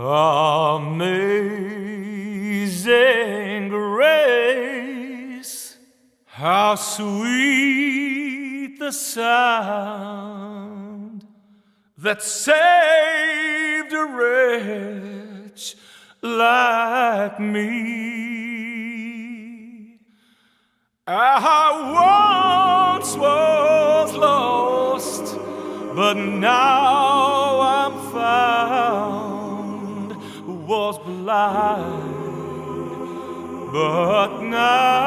Amazing grace, how sweet the sound that saved a wretch like me. I once was lost, but now I'm found. Was blind, but now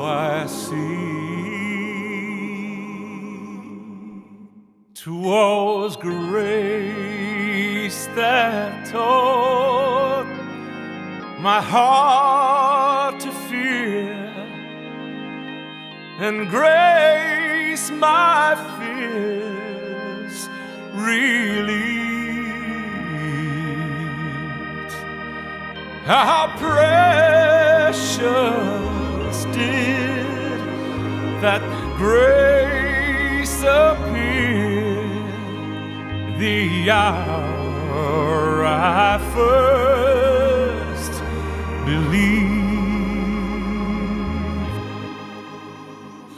I see. 'Twas grace that taught my heart to fear, and grace my fears relieved. How precious did that grace appear the hour I first believed.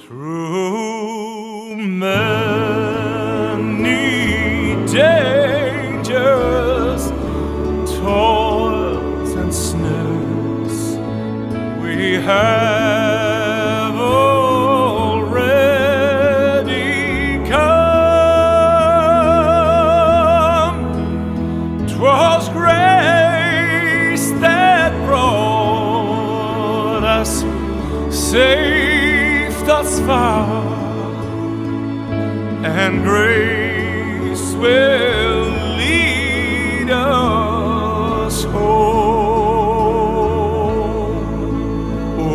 Through many dangers, toils and snares, we have already come. 'Twas grace that brought us safe thus far, and grace will lead us home.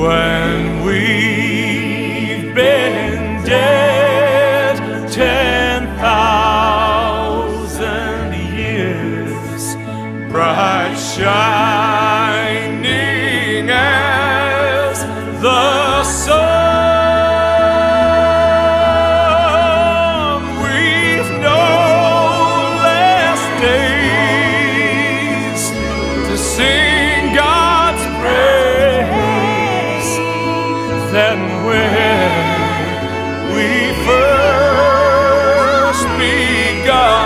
When we've been dead 10,000 years, bright shining as the sun, we've no less days to sing God's praise than when we first begun.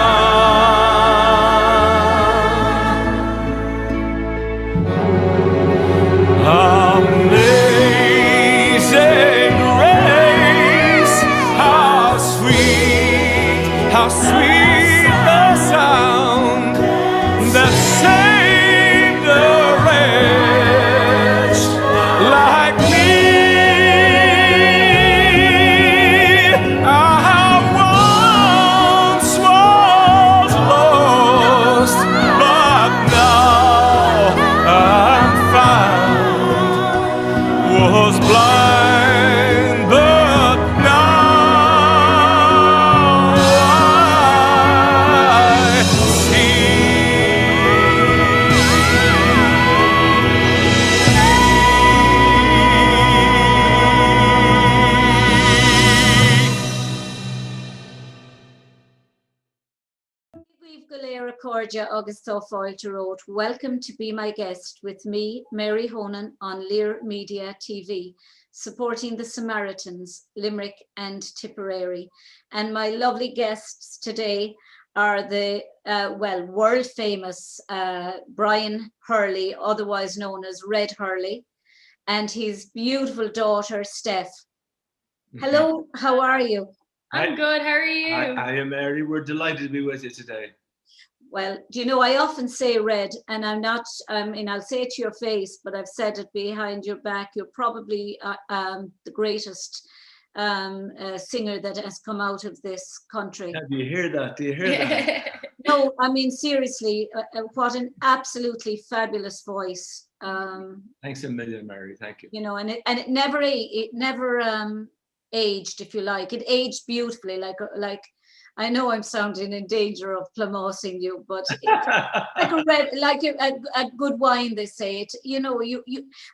Amazing grace, how sweet the sound that saved a wretch like me. I once was lost, but now I'm found. Was blind, but now I see. We've Galera Cordia August Fáilte wrote, welcome to be my guest with me, Mary Honan, on Lear Media TV, supporting the Samaritans, Limerick and Tipperary. And my lovely guests today are the, world famous Brian Hurley, otherwise known as Red Hurley, and his beautiful daughter, Steph. Hello, how are you? I'm good, how are you? I am Mary. We're delighted to be with you today. Well, do you know, I often say Red, and I'm not, I'll say it to your face, but I've said it behind your back. You're probably the greatest singer that has come out of this country. Do you hear that? Do you hear that? No, I mean, seriously, what an absolutely fabulous voice. Thanks a million, Mary. Thank you. You know, and it never aged, if you like. It aged beautifully, like I know I'm sounding in danger of plumosing you, but like a good wine, they say it. You know, you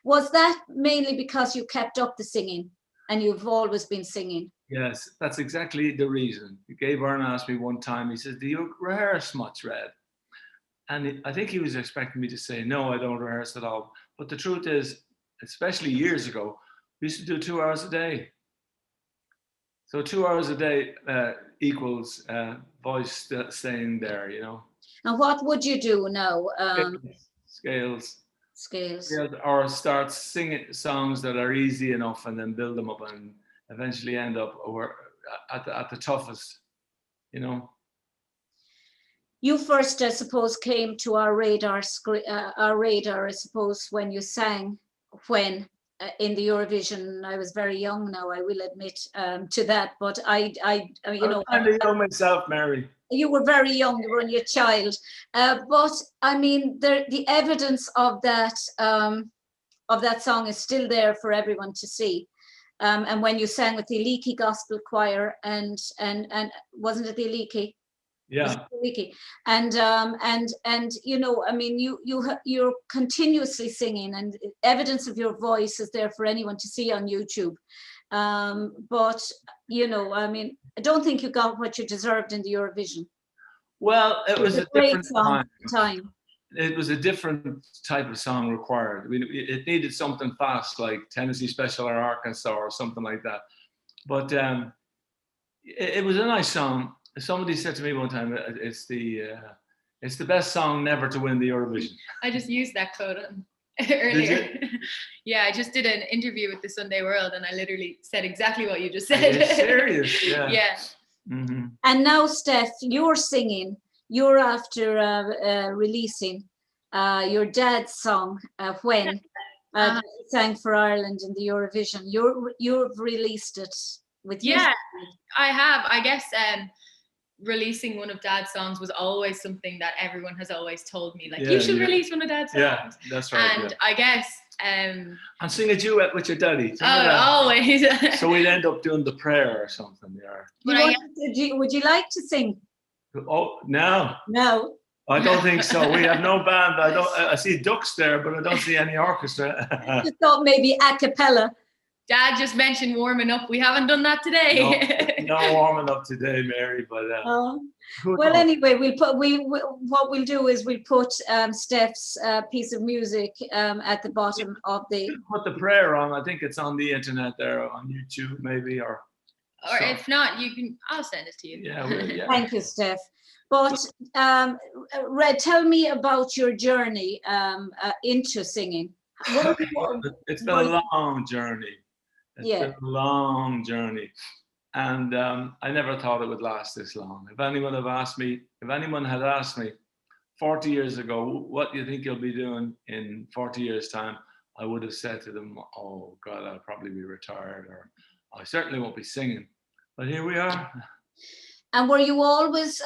was that mainly because you kept up the singing and you've always been singing? Yes, that's exactly the reason. Gay Byrne asked me one time, he says, do you rehearse much, Red? And I think he was expecting me to say, no, I don't rehearse at all. But the truth is, especially years ago, we used to do 2 hours a day. So 2 hours a day equals voice staying there, you know. And what would you do now? Scales. Scales. Or start singing songs that are easy enough and then build them up and eventually end up at the toughest, you know. You first, I suppose, came to our radar, I suppose, when you sang in the Eurovision. I was very young now, I will admit to that, but I you know, I'm kind of young myself, Mary. You were very young, you were only a child, but I mean, the evidence of that song is still there for everyone to see. And when you sang with the Leaky Gospel Choir, and wasn't it the Leaky? Yeah. And you know, I mean, you're continuously singing, and evidence of your voice is there for anyone to see on YouTube. But you know, I mean, I don't think you got what you deserved in the Eurovision. Well, it was a different time. It was a different type of song required. I mean, it needed something fast, like Tennessee Special or Arkansas or something like that. But it was a nice song. Somebody said to me one time, it's the best song never to win the Eurovision. I just used that quote earlier. Yeah, I just did an interview with the Sunday World, and I literally said exactly what you just said. Are you serious? Yeah. Yeah. Mm-hmm. And now, Steph, you're singing. You're after releasing your dad's song, When, sang for Ireland in the Eurovision. You've released it with you. Yeah, I have. I guess releasing one of Dad's songs was always something that everyone has always told me, like, you should release one of Dad's songs. Yeah, that's right. And I guess and sing a duet with your daddy. Always. So we'd end up doing the prayer or something. Yeah. Would you like to sing? Oh, no. No. I don't think so. We have no band. I see ducks there, but I don't see any orchestra. I just thought maybe a cappella. Dad just mentioned warming up. We haven't done that today. No warming up today, Mary. But well, anyway, what we'll do is we'll put Steph's piece of music at the bottom of the. Put the prayer on. I think it's on the internet there, on YouTube, maybe, or if not, you can. I'll send it to you. Yeah. Thank you, Steph. But Red, tell me about your journey into singing. It's been a long journey. It's been a long journey, and I never thought it would last this long. If anyone had asked me 40 years ago, what do you think you'll be doing in 40 years' time, I would have said to them, oh God, I'll probably be retired, or I certainly won't be singing. But here we are. And were you always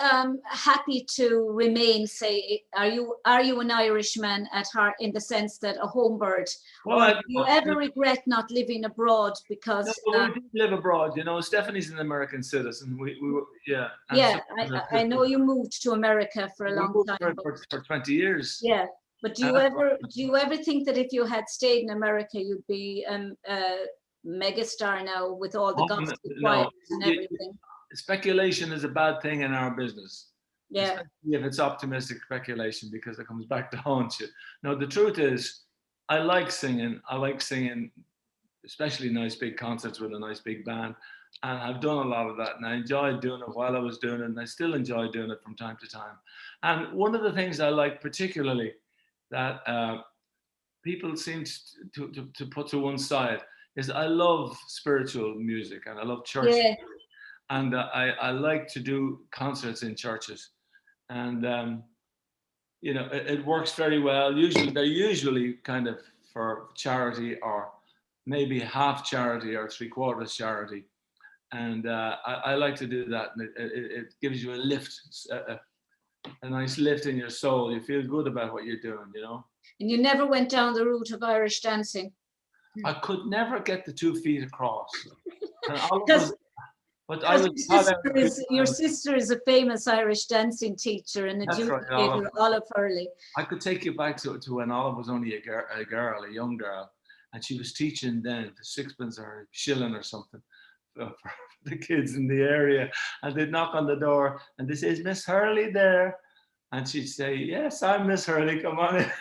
happy to remain, say, are you an Irishman at heart, in the sense that a home bird? Well, do you ever regret not living abroad? Because we did live abroad, you know. Stephanie's an American citizen. We were, yeah. I know you moved to America for a long time. For 20 years. Yeah, but do you ever think that if you had stayed in America, you'd be a megastar now with all the gospel choirs and everything? Speculation is a bad thing in our business. Yeah. Especially if it's optimistic speculation, because it comes back to haunt you. No, the truth is, I like singing. I like singing, especially nice big concerts with a nice big band. And I've done a lot of that, and I enjoyed doing it while I was doing it, and I still enjoy doing it from time to time. And one of the things I like particularly that people seem to put to one side is I love spiritual music, and I love church music. And I like to do concerts in churches, and you know, it works very well. They're usually kind of for charity, or maybe half charity or 3/4 charity, and I like to do that. And it gives you a lift, a nice lift in your soul. You feel good about what you're doing, you know. And you never went down the route of Irish dancing. I could never get the 2 feet across. But your sister is a famous Irish dancing teacher and educator, Olive Hurley. I could take you back to when Olive was only a young girl, and she was teaching then the sixpence or a shilling or something for the kids in the area, and they'd knock on the door, and they say, "Is Miss Hurley there?" and she'd say, "Yes, I'm Miss Hurley, come on in."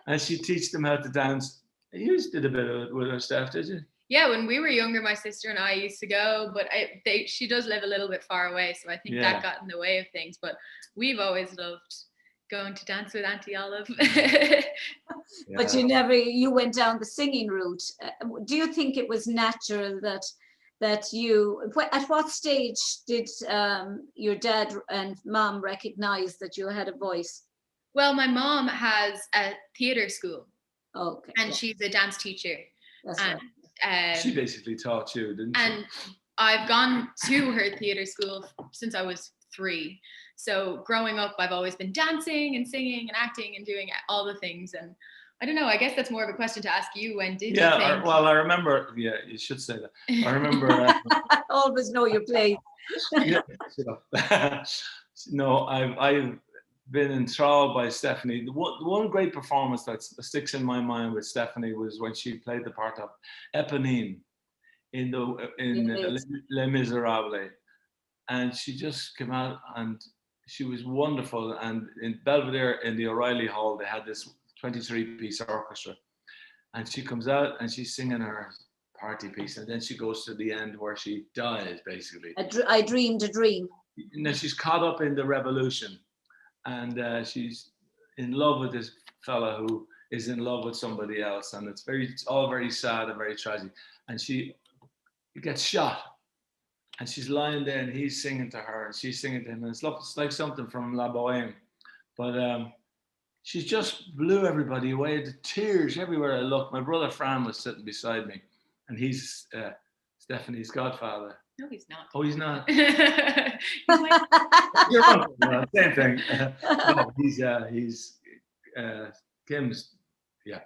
And she'd teach them how to dance. You did a bit of it with her, Steph, did you? Yeah, when we were younger, my sister and I used to go, but she does live a little bit far away, so I think that got in the way of things. But we've always loved going to dance with Auntie Olive. But you went down the singing route. Do you think it was natural that you, at what stage did your dad and mom recognize that you had a voice? Well, my mom has a theatre school. Okay. And she's a dance teacher. That's right. She basically taught you, didn't she? And I've gone to her theatre school since I was 3. So growing up, I've always been dancing and singing and acting and doing all the things. And I don't know, I guess that's more of a question to ask you. When did you think? Well, I remember, you should say that. I remember. Always know your place. No, I've been enthralled by Stephanie. The one great performance that sticks in my mind with Stephanie was when she played the part of Eponine in Les Miserables, and she just came out and she was wonderful. And in Belvedere, in the O'Reilly Hall, they had this 23-piece orchestra, and she comes out and she's singing her party piece, and then she goes to the end where she dies, basically. I dreamed a dream. Now she's caught up in the revolution. And she's in love with this fella who is in love with somebody else, and it's all very sad and very tragic. And he gets shot, and she's lying there, and he's singing to her, and she's singing to him, and it's like something from La Boheme. But she just blew everybody away. The tears everywhere I looked. My brother Fran was sitting beside me, and he's Stephanie's godfather. No, he's not. Oh, he's not. He's like, You're wrong. Same thing. No, he's Kim's. Yeah.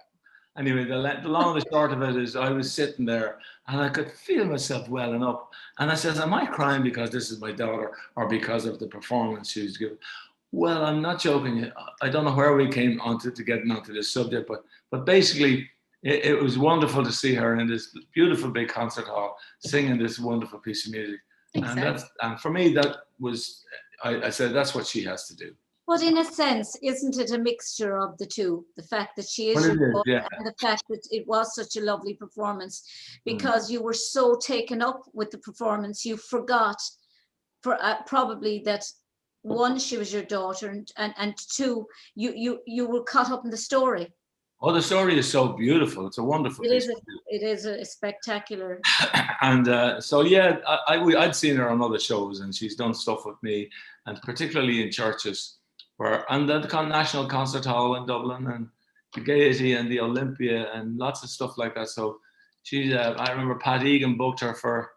Anyway, the long and the short of it is, I was sitting there and I could feel myself welling up. And I says, "Am I crying because this is my daughter or because of the performance she was giving?" Well, I'm not joking. I don't know where we came onto getting onto this subject, but basically, it was wonderful to see her in this beautiful big concert hall singing this wonderful piece of music. And for me, that was, I said, that's what she has to do. But in a sense, isn't it a mixture of the two? The fact that she is your daughter and the fact that it was such a lovely performance, because you were so taken up with the performance, you forgot probably that, one, she was your daughter, and two, you were caught up in the story. Oh, the story is so beautiful. It's a wonderful piece. It is a spectacular. And so, yeah, I'd seen her on other shows, and she's done stuff with me, and particularly in churches, and the National Concert Hall in Dublin, and the Gaiety and the Olympia, and lots of stuff like that. So she's, I remember Pat Egan booked her for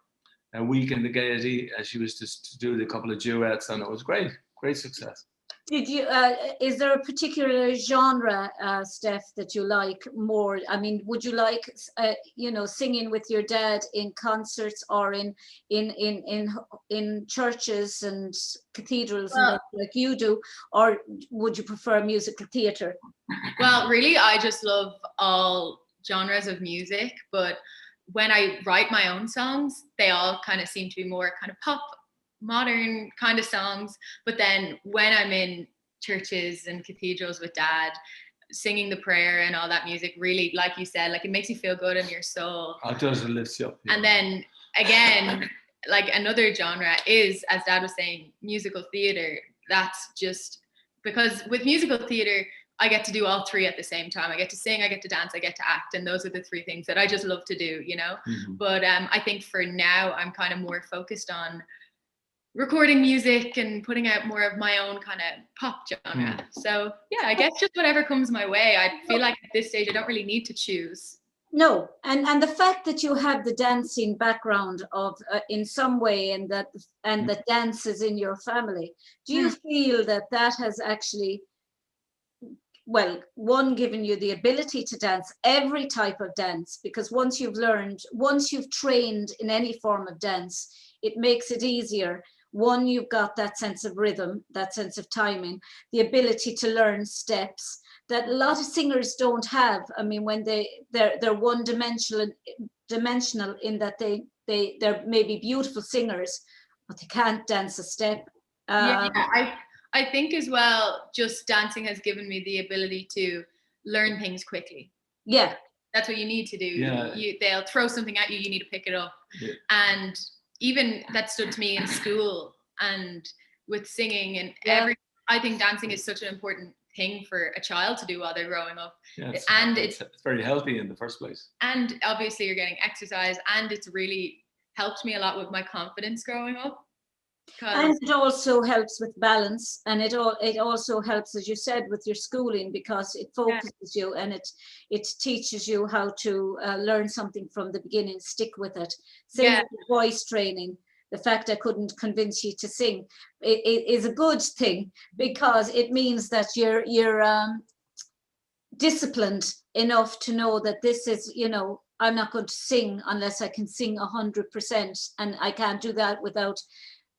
a week in the Gaiety, as she was to do the couple of duets, and it was great success. Did you? Is there a particular genre, Steph, that you like more? I mean, would you like, singing with your dad in concerts or in churches and cathedrals like you do, or would you prefer musical theatre? Well, really, I just love all genres of music, but when I write my own songs, they all kind of seem to be more kind of pop, modern kind of songs. But then when I'm in churches and cathedrals with dad, singing the prayer and all that music, really, like you said, like it makes you feel good in your soul. It does, it lifts you up. Yeah. And then again, like another genre is, as dad was saying, musical theatre. That's just because with musical theatre, I get to do all three at the same time. I get to sing, I get to dance, I get to act. And those are the three things that I just love to do, Mm-hmm. But I think for now, I'm kind of more focused on recording music and putting out more of my own kind of pop genre. So yeah, I guess just whatever comes my way. I feel like at this stage, I don't really need to choose. No, and the fact that you have the dancing background of in some way, and that dance is in your family, do you feel that has actually, well, one, given you the ability to dance every type of dance, because once you've trained in any form of dance, it makes it easier. One, you've got that sense of rhythm, that sense of timing, the ability to learn steps that a lot of singers don't have. I mean, when they're one-dimensional in that they're maybe beautiful singers, but they can't dance a step. I I think as well, just dancing has given me the ability to learn things quickly. Yeah. That's what you need to do. Yeah. They'll throw something at you, you need to pick it up. Yeah. And even that stood to me in school and with singing and I think dancing is such an important thing for a child to do while they're growing up. Yeah, it's very healthy in the first place. And obviously you're getting exercise, and it's really helped me a lot with my confidence growing up. And it also helps with balance, and it also helps, as you said, with your schooling, because it focuses you, and it teaches you how to learn something from the beginning, stick with it. Same with the voice training. The fact I couldn't convince you to sing it is a good thing, because it means that you're disciplined enough to know that this is, I'm not going to sing unless I can sing 100%, and I can't do that without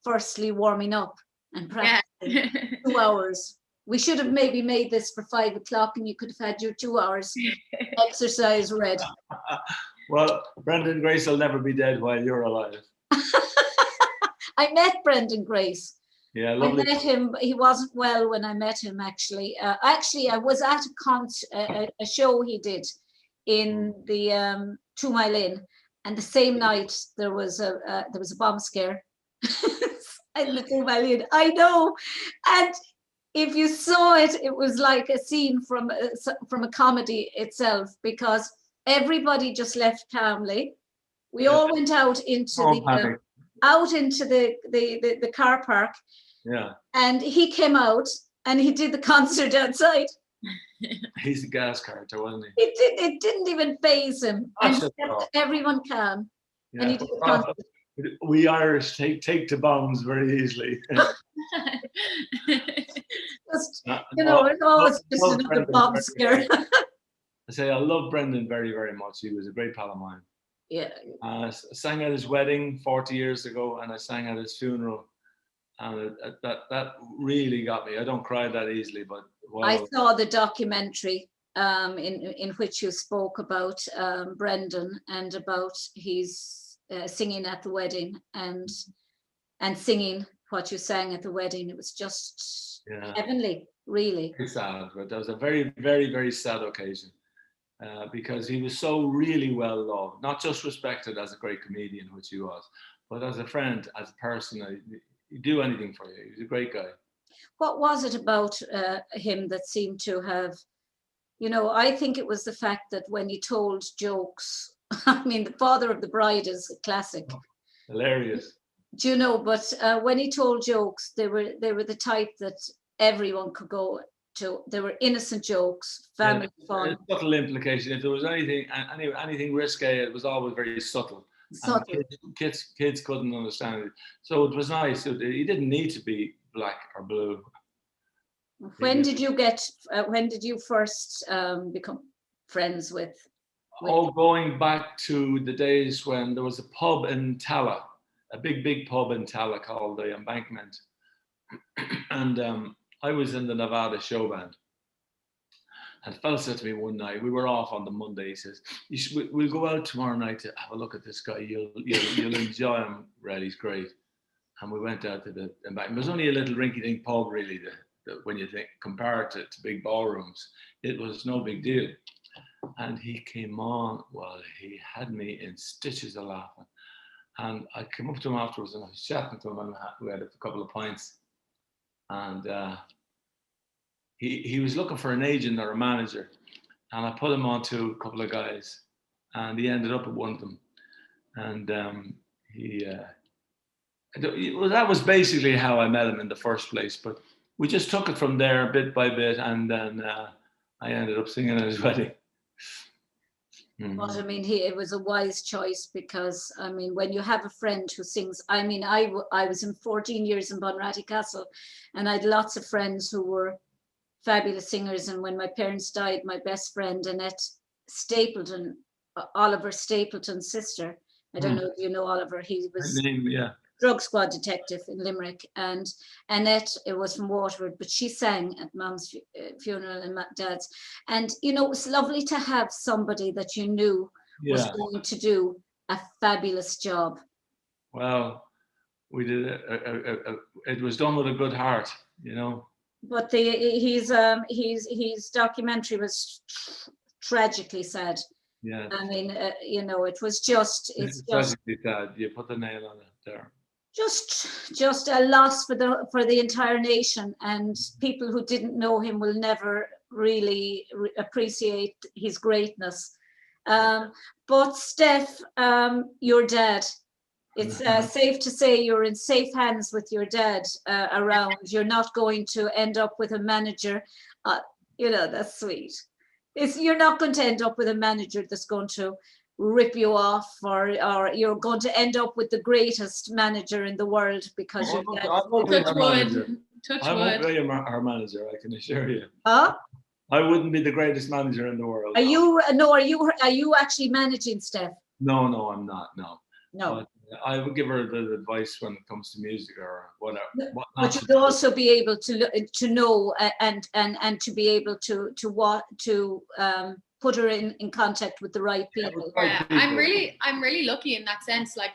firstly warming up and practicing 2 hours. We should have maybe made this for 5 o'clock, and you could have had your 2 hours exercise read. Well, Brendan Grace will never be dead while you're alive. I met Brendan Grace. Yeah, lovely. I met him. He wasn't well when I met him, actually. I was at a show he did in the 2 Mile Inn, and the same night there was a bomb scare. In the 2 Mile Inn. I know, and if you saw it, it was like a scene from a comedy itself, because everybody just left calmly. We all went out into the car park. Yeah. And he came out and he did the concert outside. He's a gas character, wasn't he? It didn't even faze him. And he kept everyone calm. Yeah. And he did the concert. We Irish take to bombs very easily. It's always just another bomb scare. I say I love Brendan very, very much. He was a great pal of mine. Yeah. I sang at his wedding 40 years ago, and I sang at his funeral, and that really got me. I don't cry that easily, but I saw the documentary in which you spoke about Brendan and about his singing at the wedding and singing what you sang at the wedding. It was just heavenly, really. Very sad, but that was a very, very, very sad occasion. Because he was so really well loved, not just respected as a great comedian, which he was, but as a friend, as a person. He'd do anything for you. He was a great guy. What was it about him that seemed to have, I think it was the fact that when he told jokes, I mean, The Father of the Bride is a classic. Oh, hilarious. Do you know, but when he told jokes, they were the type that everyone could go to. They were innocent jokes, family fun. Subtle implication. If there was anything risque, it was always very subtle. Subtle. Kids couldn't understand it. So it was nice. He didn't need to be black or blue. When did you first become friends with? Going back to the days when there was a pub in Tala, a big pub in Tala called the Embankment. And I was in the Nevada show band. And a fella said to me one night, we were off on the Monday, he says, we'll go out tomorrow night to have a look at this guy. You'll enjoy him, Red, he's great. And we went out to the Embankment. It was only a little rinky-dink pub, really, when you compare it to big ballrooms. It was no big deal. And he came on, well, he had me in stitches of laughing. And I came up to him afterwards and I was chatting to him, and we had a couple of pints. And he was looking for an agent or a manager. And I put him on to a couple of guys. And he ended up at one of them. And that was basically how I met him in the first place. But we just took it from there bit by bit. And then I ended up singing at his wedding. But I mean, it was a wise choice, because I mean, when you have a friend who sings, I mean, I was in 14 years in Bunratty Castle, and I had lots of friends who were fabulous singers. And when my parents died, my best friend, Annette Stapleton, Oliver Stapleton's sister, I don't know if you know Oliver, he was drug squad detective in Limerick, and Annette, it was from Waterford, but she sang at Mum's funeral and Dad's. And, it was lovely to have somebody that you knew was going to do a fabulous job. Well, we did it was done with a good heart, you know. But his documentary was tragically sad. Yeah, I mean, you know, it was just, it's it's just tragically sad. You put the nail on it there. just a loss for the entire nation, and people who didn't know him will never really appreciate his greatness. But Steph, your dad, it's safe to say you're in safe hands with your dad around. You're not going to end up with a manager. You know, that's sweet. You're not going to end up with a manager that's going to rip you off, or you're going to end up with the greatest manager in the world because your dad. I won't be Touch her wood. manager. Touch I won't wood. be her manager, I can assure you. Huh? I wouldn't be the greatest manager in the world. Are you no? Are you actually managing Steph? No, I'm not. No. No. But I would give her the advice when it comes to music or whatever. What not But to you'd do. also be able to know and to be able to put her in contact with the right people. Right Yeah, people. I'm really lucky in that sense, like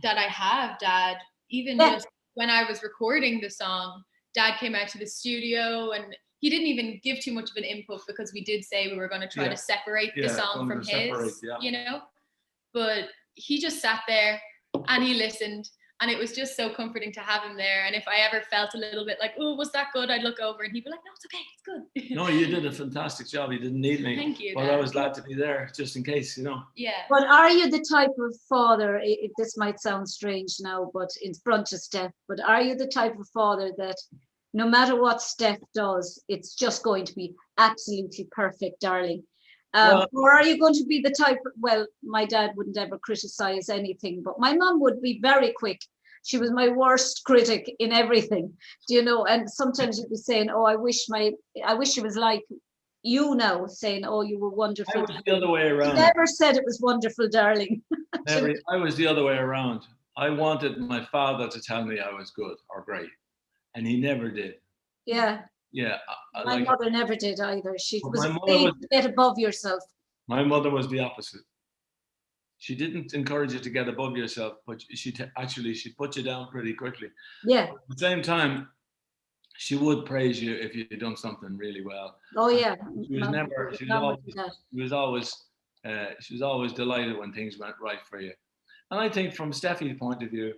that I have Dad. Even Yeah. just when I was recording the song, Dad came out to the studio and he didn't even give too much of an input because we did say we were going to try to separate the song from his, you know. But he just sat there and he listened, and it was just so comforting to have him there. And if I ever felt a little bit like, oh, was that good? I'd look over and he'd be like, no, it's okay, it's good. No, you did a fantastic job. You didn't need me. Thank you. But Dad. I was glad to be there just in case, you know. Yeah. But are you the type of father? This might sound strange now, but in front of Steph. But are you the type of father that, no matter what Steph does, it's just going to be absolutely perfect, darling? Or are you going to be the type? Well, my dad wouldn't ever criticize anything, but my mom would be very quick. She was my worst critic in everything, do you know? And sometimes you'd be saying, "Oh, I wish she was like you now," saying, "Oh, you were wonderful." I was the other way She around. never said it was wonderful, darling. Mary, I was the other way around. I wanted my father to tell me I was good or great, and he never did. Yeah, Yeah, my mother never did either. She But was my mother saying was- to get above yourself. my mother was the opposite. She didn't encourage you to get above yourself, but she put you down pretty quickly. Yeah. At the same time, she would praise you if you'd done something really well. Oh yeah. She was Mom never. would She not do that. was always delighted when things went right for you. And I think from Steffi's point of view,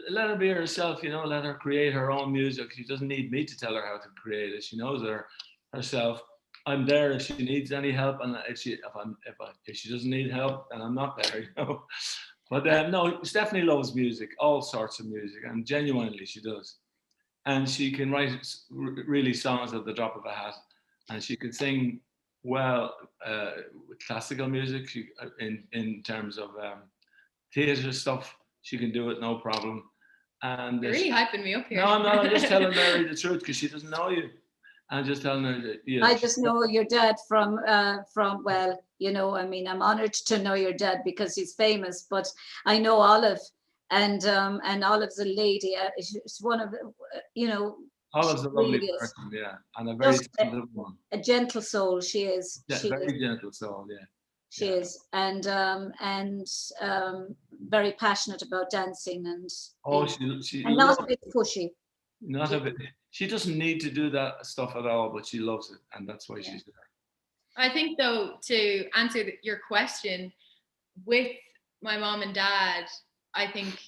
let her be herself. You know, let her create her own music. She doesn't need me to tell her how to create it. She knows herself. I'm there if she needs any help, and if she doesn't need help, then I'm not there. You know. But no, Stephanie loves music, all sorts of music, and genuinely she does. And she can write really songs at the drop of a hat, and she can sing well with classical music. She, in terms of theatre stuff, she can do it no problem. And You're really hyping me up here. no, I'm not. I'm just telling Mary the truth because she doesn't know you. I'm just telling her that. Yeah, I just know your dad from well, you know, I mean, I'm honored to know your dad because he's famous, but I know Olive, and Olive's a lady. She's one of, you know. Olive's a lovely really person, yeah, and a very talented one. A gentle soul, she is. Yeah, She very is. gentle soul, yeah. She is, and very passionate about dancing and She and loves not a bit pushy. not a bit. She doesn't need to do that stuff at all, but she loves it, and that's why she's there. I think, though, to answer your question, with my mom and dad, I think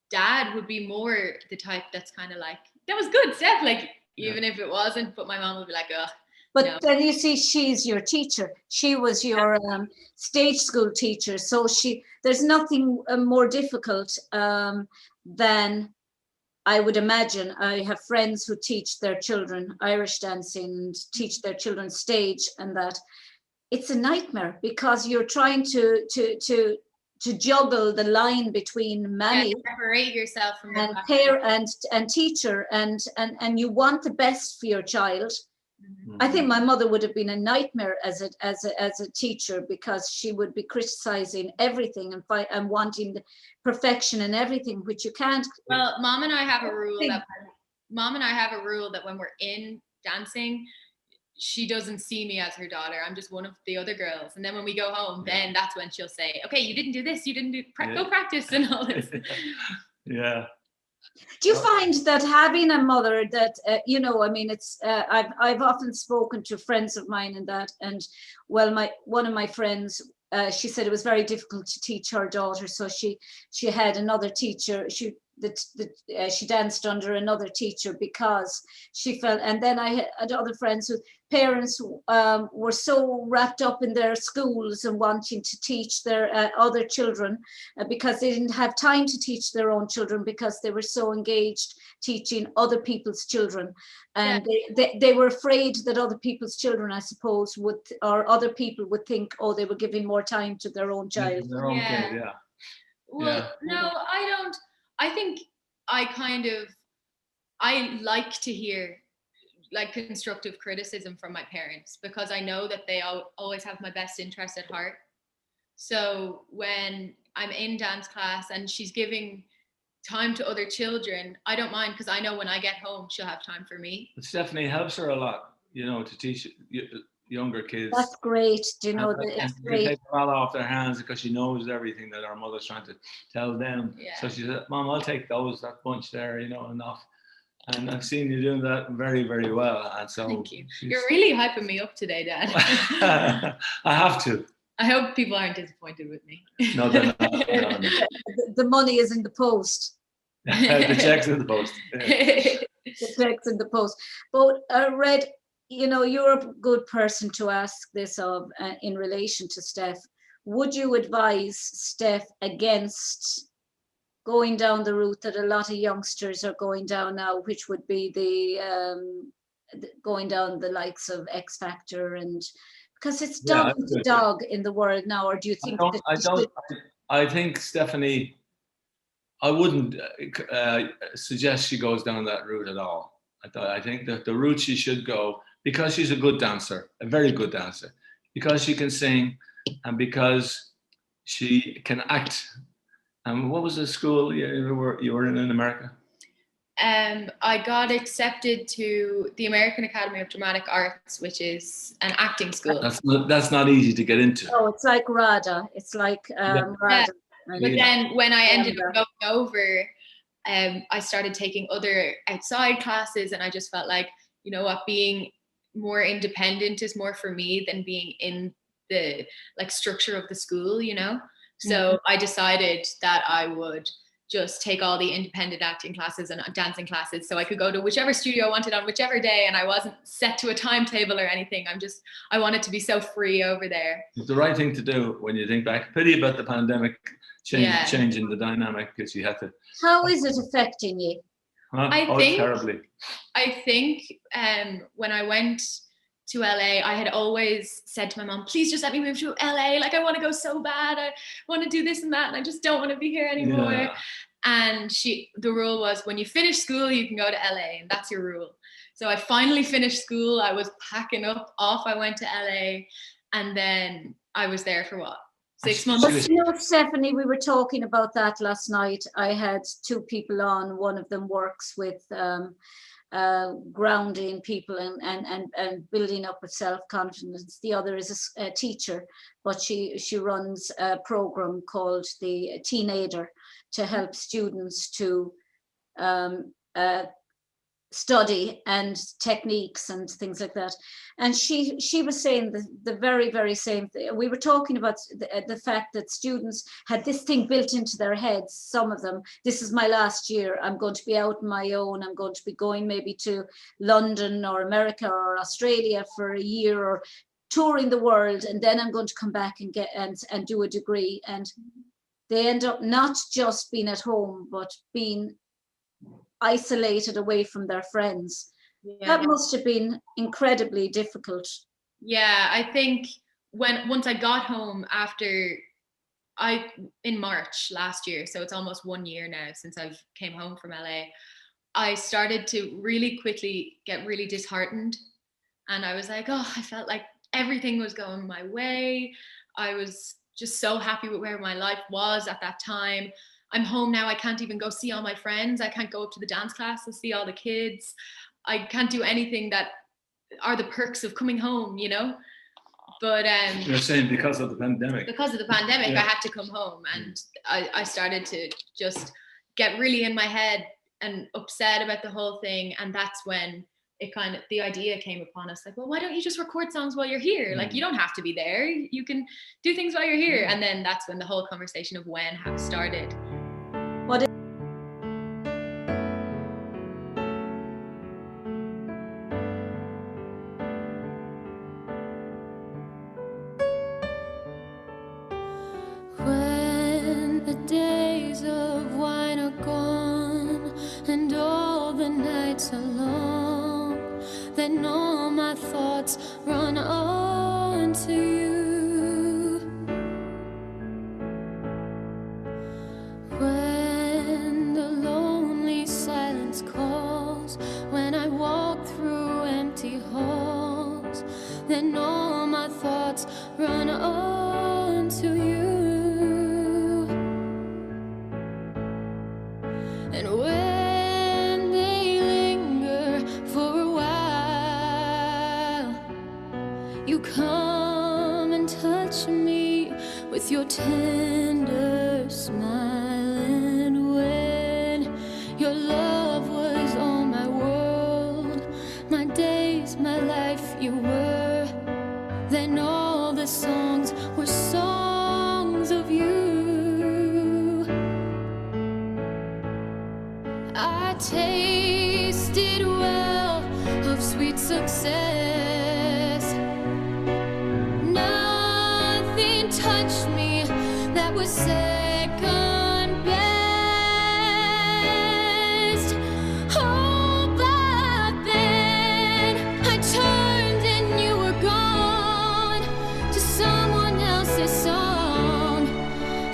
Dad would be more the type that's kind of like, that was good, Steph, like, even if it wasn't, but my mom would be like, ugh. But no. then you see, she's your teacher. She was your stage school teacher. So there's nothing more difficult than, I would imagine. I have friends who teach their children Irish dancing and teach their children stage, and that it's a nightmare because you're trying to juggle the line between many separate yourself from and parent and teacher, and you want the best for your child. I think my mother would have been a nightmare as a teacher because she would be criticizing everything and wanting the perfection in everything, which you can't. Well, Mom and I have a rule that when we're in dancing, she doesn't see me as her daughter. I'm just one of the other girls. And then when we go home, then that's when she'll say, okay, you didn't do this, you didn't do, go practice and all this. Yeah. Do you find that having a mother that, I mean, it's, I've often spoken to friends of mine and that, and well, one of my friends, she said it was very difficult to teach her daughter. So she had another teacher. She danced under another teacher because she felt, and then I had other friends whose parents were so wrapped up in their schools and wanting to teach their other children because they didn't have time to teach their own children because they were so engaged teaching other people's children, and they were afraid that other people's children, I suppose, or other people would think, oh, they were giving more time to their own child. Their own kid, yeah. Well, no, I don't. I think I like to hear like constructive criticism from my parents because I know that they always have my best interest at heart. So when I'm in dance class and she's giving time to other children, I don't mind because I know when I get home, she'll have time for me. It definitely helps her a lot, to teach younger kids. That's great. Do you know that it's great? Take a lot off their hands because she knows everything that our mother's trying to tell them. Yeah. So she said, Mom, I'll take that bunch there, enough. And I've seen you doing that very, very well. And so thank you. You're really hyping me up today, Dad. I have to. I hope people aren't disappointed with me. No, they're not. No. The money is in the post. The check's in the post. Yeah. The check's in the post. But Red, you're a good person to ask this of in relation to Steph. Would you advise Steph against going down the route that a lot of youngsters are going down now, which would be going down the likes of X Factor, and because it's dog to dog in the world now? Or do you think I think Stephanie, I wouldn't suggest she goes down that route at all. I think that the route she should go, because she's a good dancer, a very good dancer, because she can sing and because she can act. And what was the school you were in America? I got accepted to the American Academy of Dramatic Arts, which is an acting school. That's not easy to get into. Oh, it's like RADA. It's like RADA. But then when I ended up going over, I started taking other outside classes, and I just felt like, you know what, being more independent is more for me than being in the structure of the school, So I decided that I would just take all the independent acting classes and dancing classes so I could go to whichever studio I wanted on whichever day, and I wasn't set to a timetable or anything. I wanted to be so free over there. It's the right thing to do when you think back. Pity about the pandemic changing the dynamic, because you had to. How is it affecting you? Terribly. I think when I went to LA, I had always said to my mom, please just let me move to LA. Like, I want to go so bad. I want to do this and that, and I just don't want to be here anymore. Yeah. And the rule was, when you finish school, you can go to LA, and that's your rule. So I finally finished school. I was packing up, off I went to LA, and then I was there for 6 months. But Stephanie, we were talking about that last night. I had two people on. One of them works with grounding people and building up with self-confidence. The other is a teacher, but she runs a program called the Teenager to help students to study and techniques and things like that. And she was saying the very, very same thing. We were talking about the fact that students had this thing built into their heads, some of them, this is my last year, I'm going to be out on my own, I'm going to be going maybe to London or America or Australia for a year, or touring the world, and then I'm going to come back and get and do a degree. And they end up not just being at home, but being isolated away from their friends. That must have been incredibly difficult. Yeah, I think once I got home in March last year, so it's almost 1 year now since I've came home from LA, I started to really quickly get really disheartened. And I was like, I felt like everything was going my way. I was just so happy with where my life was at that time. I'm home now. I can't even go see all my friends. I can't go up to the dance class to see all the kids. I can't do anything that are the perks of coming home, But you're saying because of the pandemic. Because of the pandemic, I had to come home, and I started to just, get really in my head and upset about the whole thing. And that's when the idea came upon us, like, well, why don't you just record songs while you're here? Like, you don't have to be there. You can do things while you're here. And then that's when the whole conversation of when started. What When the days of wine are gone and all the nights are long, then all my thoughts run on to you. When the lonely silence calls, when I walk through empty halls, then all my thoughts run on to you. And when they linger for a while, you come and touch me with your tender smile. And when your love was all my world, my days, my life, you were, then all the songs were songs of you. I tasted well of sweet success. Nothing touched me that was second best. Oh, but then I turned and you were gone to someone else's song.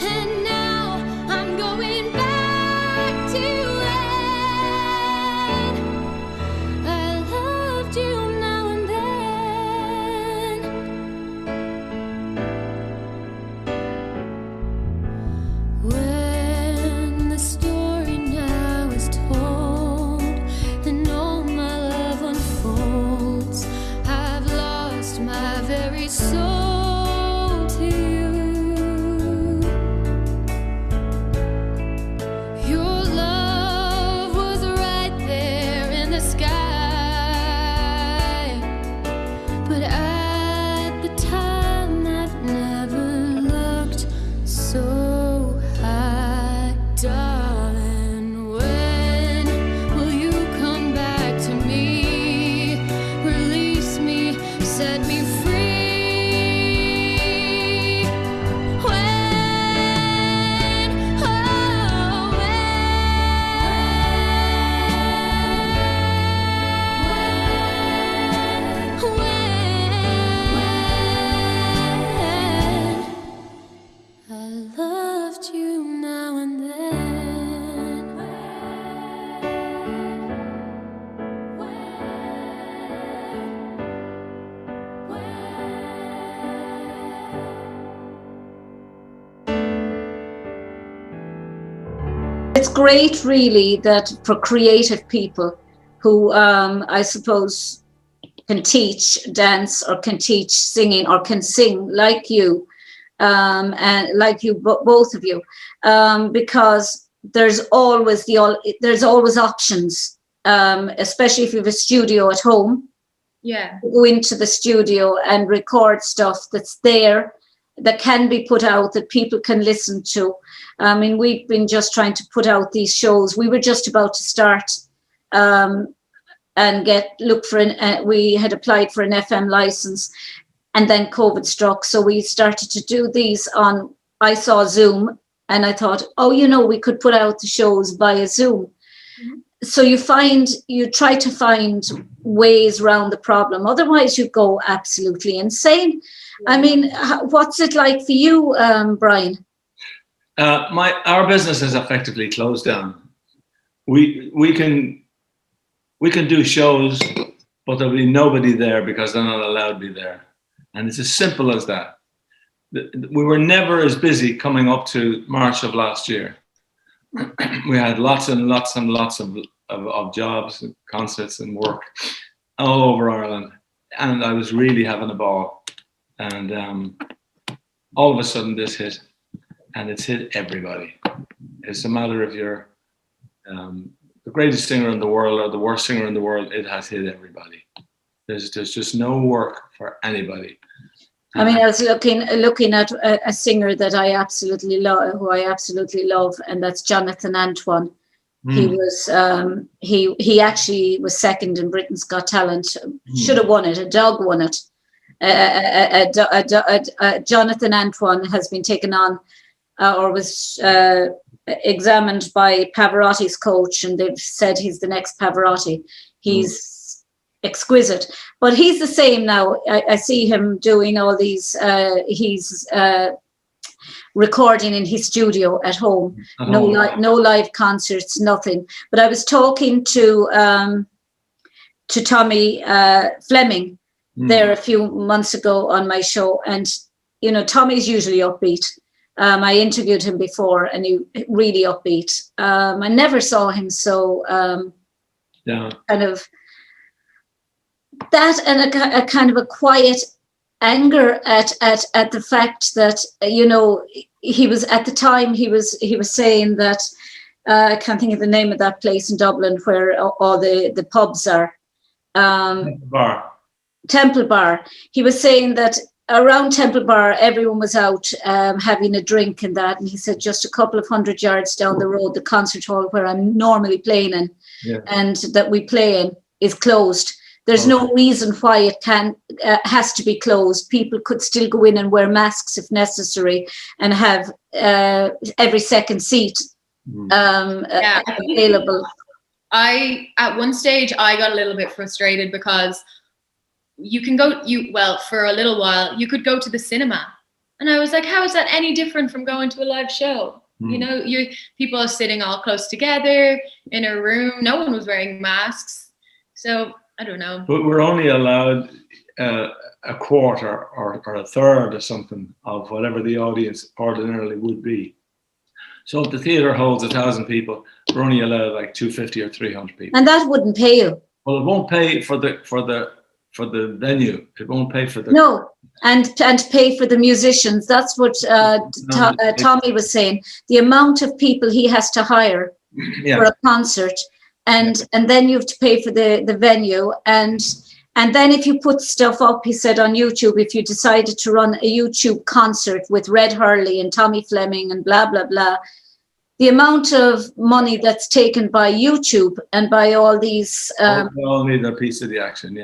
And now I'm going back to when I loved you now and then. When the story now is told and all my love unfolds, I've lost my very soul to you. Your love was right there in the sky, but at the time I've never looked so high. Darling, when will you come back to me? Release me, set me free. When, oh, when I loved you now and then. It's great, really, that for creative people who, I suppose, can teach dance or can teach singing or can sing like you, and like you, both of you, because there's always options, especially if you have a studio at home. Yeah. Go into the studio and record stuff that's there, that can be put out, that people can listen to. I mean, we've been just trying to put out these shows. We were just about to start and we had applied for an FM license, and then COVID struck. So we started to do these I saw Zoom, and I thought, we could put out the shows via Zoom. Mm-hmm. So you try to find ways around the problem. Otherwise you go absolutely insane. Yeah. I mean, what's it like for you, Brian? Our business is effectively closed down. We can do shows, but there'll be nobody there because they're not allowed to be there. And it's as simple as that. We were never as busy coming up to March of last year. We had lots and lots and lots of jobs and concerts and work all over Ireland. And I was really having a ball. And all of a sudden this hit. And it's hit everybody. It's a matter of you're the greatest singer in the world or the worst singer in the world, it has hit everybody. There's just no work for anybody. I mean, I was looking at a singer that I absolutely love, who I absolutely love, and that's Jonathan Antoine. He was he actually was second in Britain's Got Talent. Should have won it. A dog won it. Jonathan Antoine has been taken on or was examined by Pavarotti's coach, and they've said he's the next Pavarotti. He's exquisite, but he's the same now. I see him doing all these. He's recording in his studio at home. No live concerts, nothing. But I was talking to Tommy Fleming there a few months ago on my show, and you know, Tommy's usually upbeat. I interviewed him before, and he really upbeat. I never saw him so kind of that, and a kind of a quiet anger at the fact that, you know, he was at the time he was saying that I can't think of the name of that place in Dublin where all the pubs are. Temple Bar. He was saying that around Temple Bar, everyone was out having a drink and that. And he said just a couple of 100 yards down the road, the concert hall where I'm normally playing in and that we play in is closed. There's no reason why it has to be closed. People could still go in and wear masks if necessary and have every second seat available. At one stage, I got a little bit frustrated because you can go, for a little while, you could go to the cinema. And I was like, how is that any different from going to a live show? You know, people are sitting all close together in a room. No one was wearing masks. So I don't know. But we're only allowed a quarter or a third or something of whatever the audience ordinarily would be. So if the theatre holds 1,000 people, we're only allowed like 250 or 300 people. And that wouldn't pay you. Well, it won't pay for the venue. It won't pay for the and pay for the musicians. That's what Tommy was saying. The amount of people he has to hire for a concert. And then you have to pay for the venue, and then if you put stuff up, he said on YouTube, if you decided to run a YouTube concert with Red Hurley and Tommy Fleming and blah blah blah, the amount of money that's taken by YouTube and by all these, they all need a piece of the action.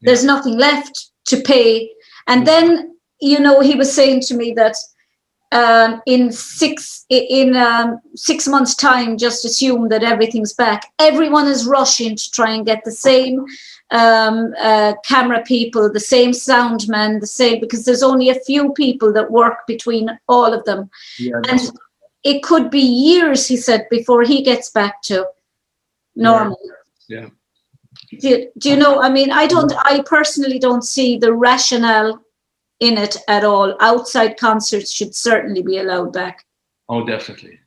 There's nothing left to pay. And then, you know, he was saying to me that in 6 months' time, just assume that everything's back. Everyone is rushing to try and get the same camera people, the same sound man, because there's only a few people that work between all of them. And it could be years, he said, before he gets back to normal. Do you know, I mean, I personally don't see the rationale in it at all. Outside concerts should certainly be allowed back. Oh, definitely.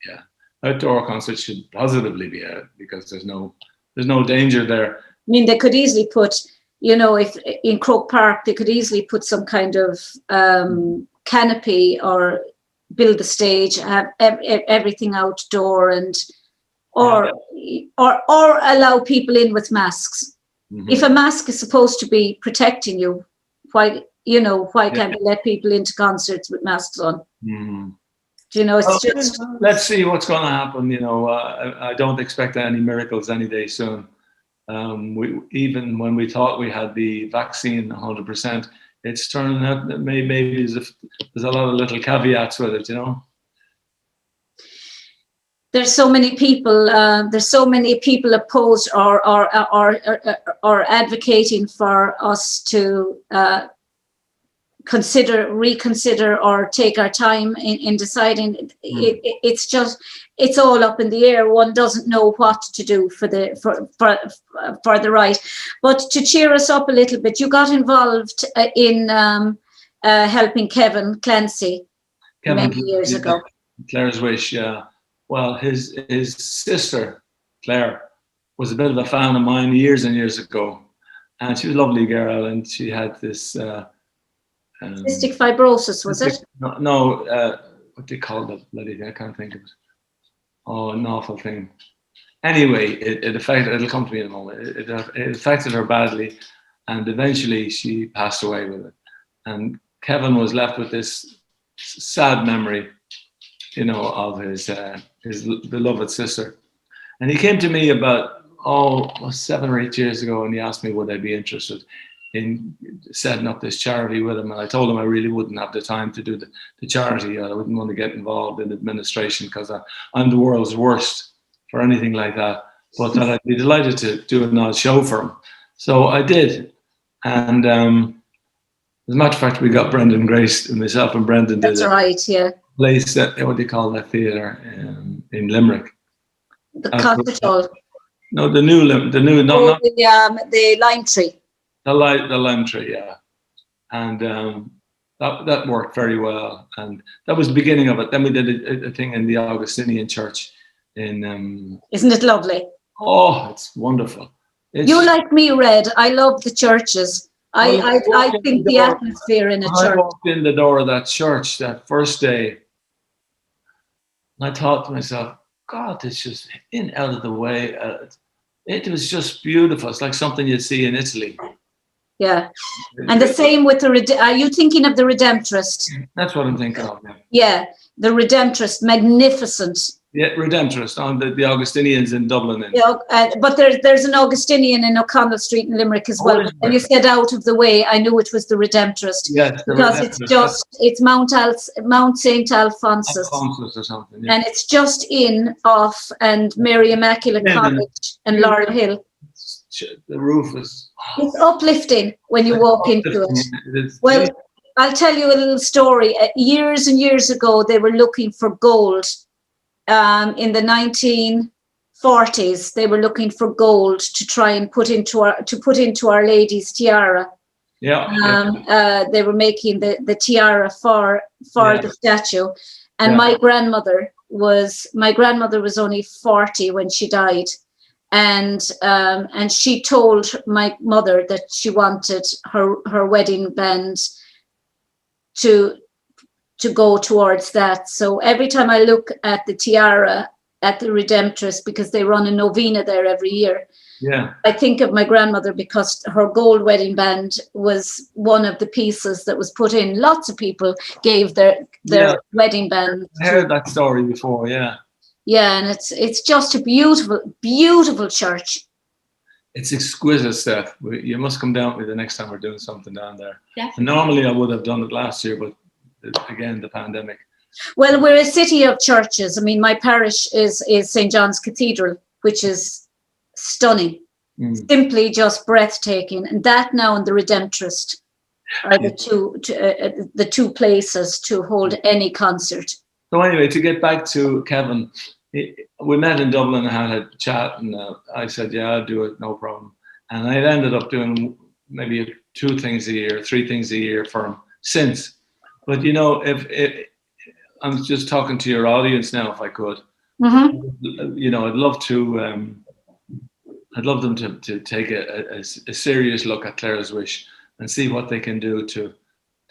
Yeah. Outdoor concerts should positively be out because there's no danger there. I mean, they could easily put, you know, if in Croke Park, they could easily put some kind of canopy or build the stage, have everything outdoor or allow people in with masks. If a mask is supposed to be protecting you, why can't they let people into concerts with masks on? Do you know, it's just... Let's see what's going to happen. You know, I don't expect any miracles any day soon. Even when we thought we had the vaccine 100%, it's turning out that maybe there's a lot of little caveats with it, you know. There's so many people opposed or advocating for us to reconsider or take our time in deciding. It's all up in the air. One doesn't know what to do for the right. But to cheer us up a little bit, you got involved in helping Kevin Clancy many years ago. Claire's Wish, yeah. Well, his sister Claire was a bit of a fan of mine years and years ago, and she was a lovely girl, and she had this cystic fibrosis, was it? No, what do you call that? Bloody, I can't think of it. Oh, an awful thing. Anyway, it affected, it'll come to me in a moment. It affected her badly, and eventually she passed away with it. And Kevin was left with this sad memory, you know, of his beloved sister. And he came to me about 7 or 8 years ago, and he asked me would I be interested in setting up this charity with him. And I told him I really wouldn't have the time to do the charity. I wouldn't want to get involved in administration because I'm the world's worst for anything like that. But that I'd be delighted to do an odd show for him. So I did. And as a matter of fact, we got Brendan Grace, myself and Brendan did That's right, yeah. Place that, what do you call that theatre in Limerick? The concert hall. No, the new, not the Lime Tree. The Lime Tree, yeah. And that worked very well. And that was the beginning of it. Then we did a thing in the Augustinian Church in... Isn't it lovely? Oh, it's wonderful. You like me, Red. I love the churches. I think the atmosphere in a church. I walked in the door of that church that first day. And I thought to myself, God, it's just out of the way. It was just beautiful. It's like something you'd see in Italy. Yeah. And the same with are you thinking of the Redemptorist? That's what I'm thinking of. Yeah, the Redemptorist, magnificent. Yeah, Redemptorist on the Augustinians in Dublin. But there's an Augustinian in O'Connell Street in Limerick as well. And you said out of the way, I knew it was the Redemptorist. Yes, because it's Mount St. Alphonsus. Alphonsus or something. Yeah. And it's just off and Mary Immaculate College and Laurel Hill. The roof is... It's uplifting when you walk into it. Well, I'll tell you a little story. Years and years ago, they were looking for gold. In the 1940s, they were looking for gold to try and put into Our Lady's tiara. Yeah. They were making the tiara for the statue, and my grandmother was only 40 when she died, and she told my mother that she wanted her wedding band to go towards that. So every time I look at the tiara at the Redemptorist, because they run a novena there every year, I think of my grandmother because her gold wedding band was one of the pieces that was put in. Lots of people gave their wedding band. I heard that story before, yeah. Yeah, and it's just a beautiful, beautiful church. It's exquisite stuff. You must come down with me the next time we're doing something down there. Yeah. Normally I would have done it last year, but again, the pandemic. Well, we're a city of churches. I mean, my parish is St. John's Cathedral, which is stunning, simply just breathtaking. And that now and the Redemptorist are the two places to hold any concert. So anyway, to get back to Kevin, we met in Dublin and had a chat, and I said, yeah, I'll do it, no problem. And I ended up doing maybe 2 things a year, 3 things a year for him since. But you know, if I'm just talking to your audience now, if I could, you know, I'd love them to take a serious look at Clare's Wish and see what they can do to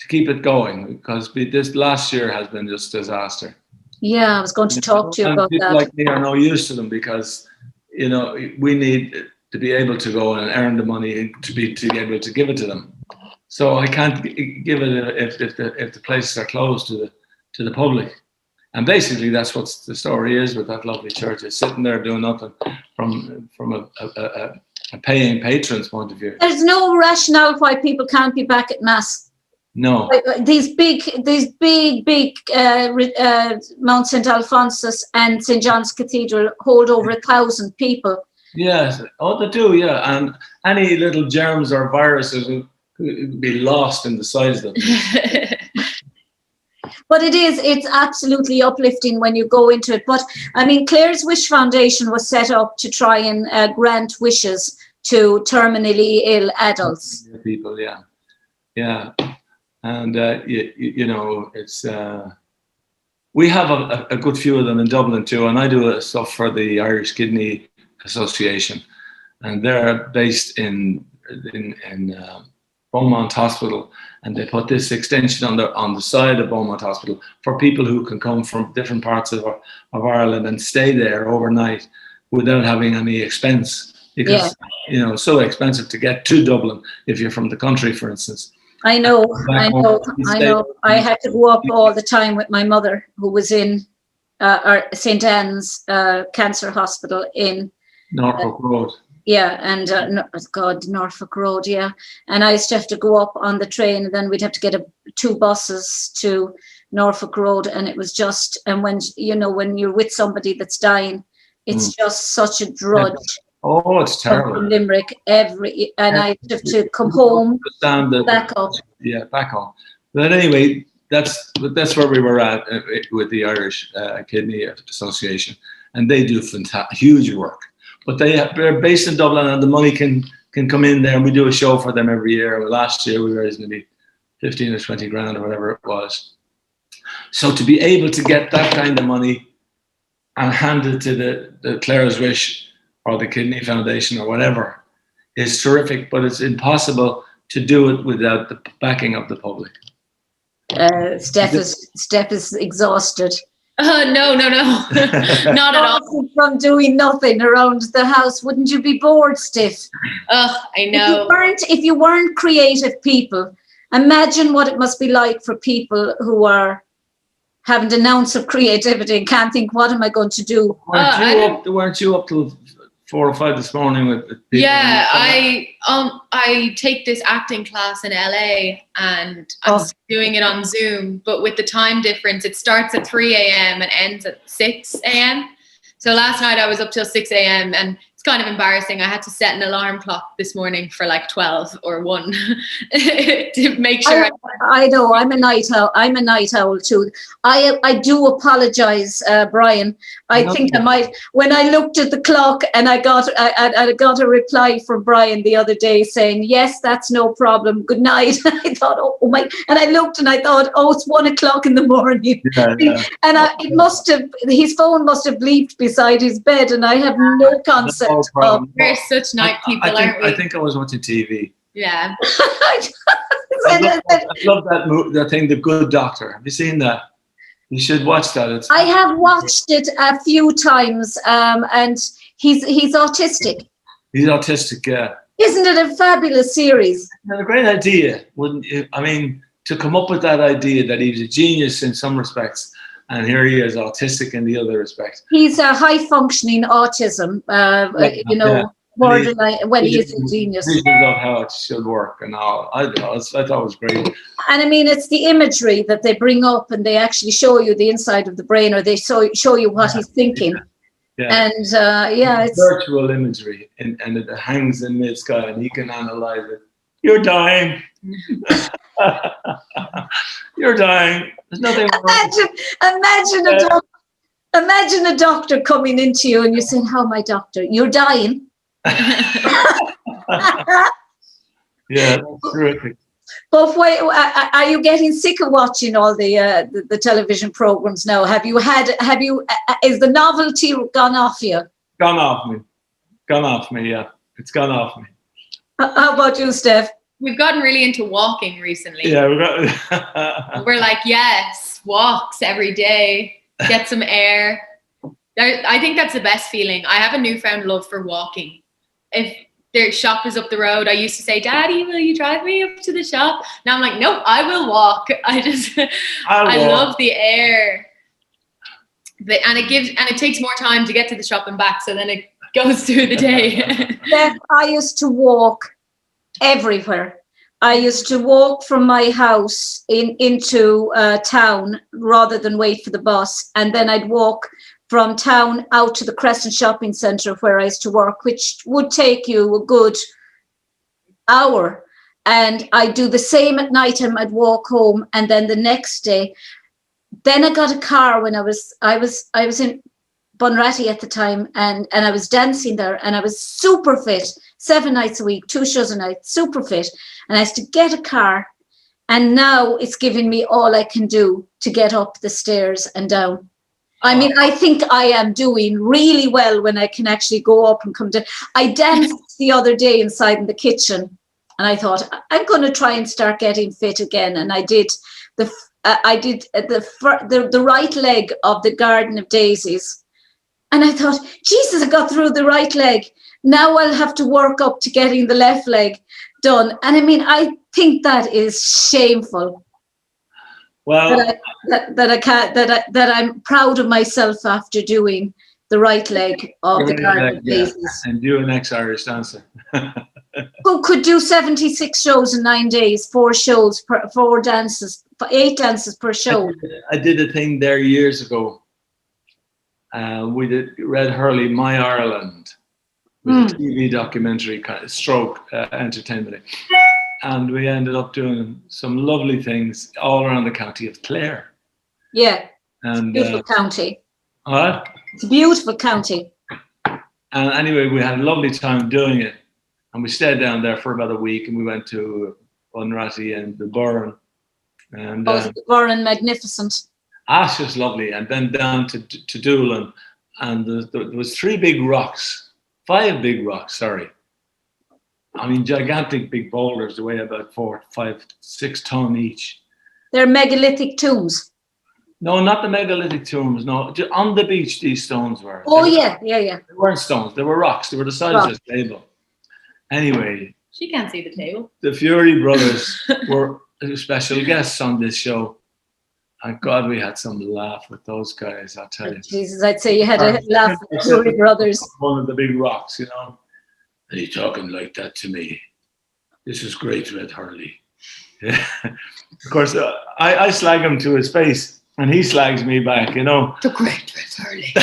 keep it going, because this last year has been just disaster. Yeah, I was going to talk to you about people that. Like me are no use to them because, you know, we need to be able to go and earn the money to be able to give it to them. So I can't give it if the places are closed to the public. And basically that's what the story is with that lovely church. It's sitting there doing nothing from a paying patron's point of view. There's no rationale why people can't be back at Mass. No. These big Mount St. Alphonsus and St. John's Cathedral hold over 1,000 people. Yes, they do, yeah. And any little germs or viruses would be lost in the size of them. But it's absolutely uplifting when you go into it. But I mean, Clare's Wish Foundation was set up to try and grant wishes to terminally ill adults. People, yeah. And, you know, it's, we have a good few of them in Dublin too. And I do stuff for the Irish Kidney Association. And they're based in Beaumont Hospital, and they put this extension on the side of Beaumont Hospital for people who can come from different parts of Ireland and stay there overnight without having any expense, because it's so expensive to get to Dublin if you're from the country, for instance. I know. I had to go up all the time with my mother, who was in St. Anne's Cancer Hospital in Norfolk Road. Yeah, and Norfolk Road, yeah. And I used to have to go up on the train, and then we'd have to get 2 buses to Norfolk Road, and it was just, and when you're with somebody that's dying, it's just such a drudge. Oh, it's terrible. From Limerick and I have to come home, back up. Yeah, back home. But anyway, that's where we were at with the Irish Kidney Association, and they do huge work. But they're based in Dublin, and the money can come in there, and we do a show for them every year. Last year we raised maybe 15 or 20 grand or whatever it was. So to be able to get that kind of money and hand it to the Clare's Wish or the Kidney Foundation or whatever is terrific, but it's impossible to do it without the backing of the public. Steph is exhausted. No, not at all. From doing nothing around the house, wouldn't you be bored, Steph? I know. If you weren't creative people, imagine what it must be like for people who are having an ounce of creativity and can't think, what am I going to do? Weren't you up till 4 or 5 this morning with people? Yeah, I take this acting class in LA, and I'm doing it on Zoom, but with the time difference, it starts at 3 a.m. and ends at 6 a.m. So last night I was up till 6 a.m. and it's kind of embarrassing. I had to set an alarm clock this morning for like 12 or 1 to make sure. I know, I'm a night owl too. I do apologize, Brian. I think I might, when I looked at the clock and I got a reply from Brian the other day saying, yes, that's no problem. Good night. I thought, oh my, and I looked and I thought, oh, it's 1 o'clock in the morning. Yeah. And his phone must have bleeped beside his bed, and I have no concept of. We're such night people, aren't we? I think I was watching TV. Yeah. I love that thing, The Good Doctor. Have you seen that? You should watch that. I have watched it a few times, and he's autistic. He's autistic, yeah. Isn't it a fabulous series? And a great idea, wouldn't you? I mean, to come up with that idea that he's a genius in some respects, and here he is autistic in the other respects. He's a high-functioning autism, borderline, when he is a genius. Vision of how it should work and all. I thought it was great. And I mean, it's the imagery that they bring up, and they actually show you the inside of the brain, or they show you what he's thinking. Yeah. And it's virtual imagery, and it hangs in mid-sky, and he can analyze it. You're dying. You're dying. There's nothing wrong. Imagine a doctor coming into you and you're saying, how am I, doctor? You're dying. Yeah, that's terrific. But wait, are you getting sick of watching all the television programs now? Is the novelty gone off you? Gone off me, yeah. It's gone off me. How about you, Steph? We've gotten really into walking recently. Yeah, we're like, yes, walks every day, get some air. I think that's the best feeling. I have a newfound love for walking. If their shop is up the road, I used to say, Daddy, will you drive me up to the shop? Now I'm like, nope, I will walk. I love the air. And it takes more time to get to the shop and back, so then it goes through the day. Beth, I used to walk everywhere. I used to walk from my house into town rather than wait for the bus, and then I'd walk from town out to the Crescent Shopping Centre where I used to work, which would take you a good hour. And I'd do the same at night, and I'd walk home, and then the next day. Then I got a car when I was in Bunratty at the time, and I was dancing there, and I was super fit, 7 nights a week, 2 shows a night, super fit. And I used to get a car, and now it's giving me all I can do to get up the stairs and down. I mean, I think I am doing really well when I can actually go up and come down. I danced the other day inside in the kitchen, And I thought, I'm going to try and start getting fit again. And I did the right leg of the Garden of Daisies. And I thought, Jesus, I got through the right leg. Now I'll have to work up to getting the left leg done. And I mean, I think that is shameful. Well, that I'm proud of myself after doing the right leg of the Garden of Daisies. And do an ex-Irish dancer. Who could do 76 shows in 9 days, 4 dances, 8 dances per show? I did a thing there years ago. We did Red Hurley, My Ireland, with a TV documentary, kind of stroke entertainment. And we ended up doing some lovely things all around the county of Clare. Yeah, and beautiful county. What? It's a beautiful county. And anyway, we had a lovely time doing it. And we stayed down there for about a week, and we went to Bunratty and the Burren. And the Burren, magnificent. Ash was lovely. And then down to Doolin. And there was 5 big rocks, sorry. I mean, gigantic big boulders, they weigh about 4, 5, 6 ton each. They're megalithic tombs. No, not the megalithic tombs. No, just on the beach, these stones were. Yeah. They weren't stones. They were rocks. They were the size of this table. Anyway. She can't see the table. The Fury brothers were special guests on this show. And God, we had some laugh with those guys, I'll tell you. Jesus, I'd say you had a laugh with the Fury brothers. One of the big rocks, you know. And he's talking like that to me. This is great, Red Hurley. Yeah. Of course, I slag him to his face, and he slags me back, you know. The great Red Hurley.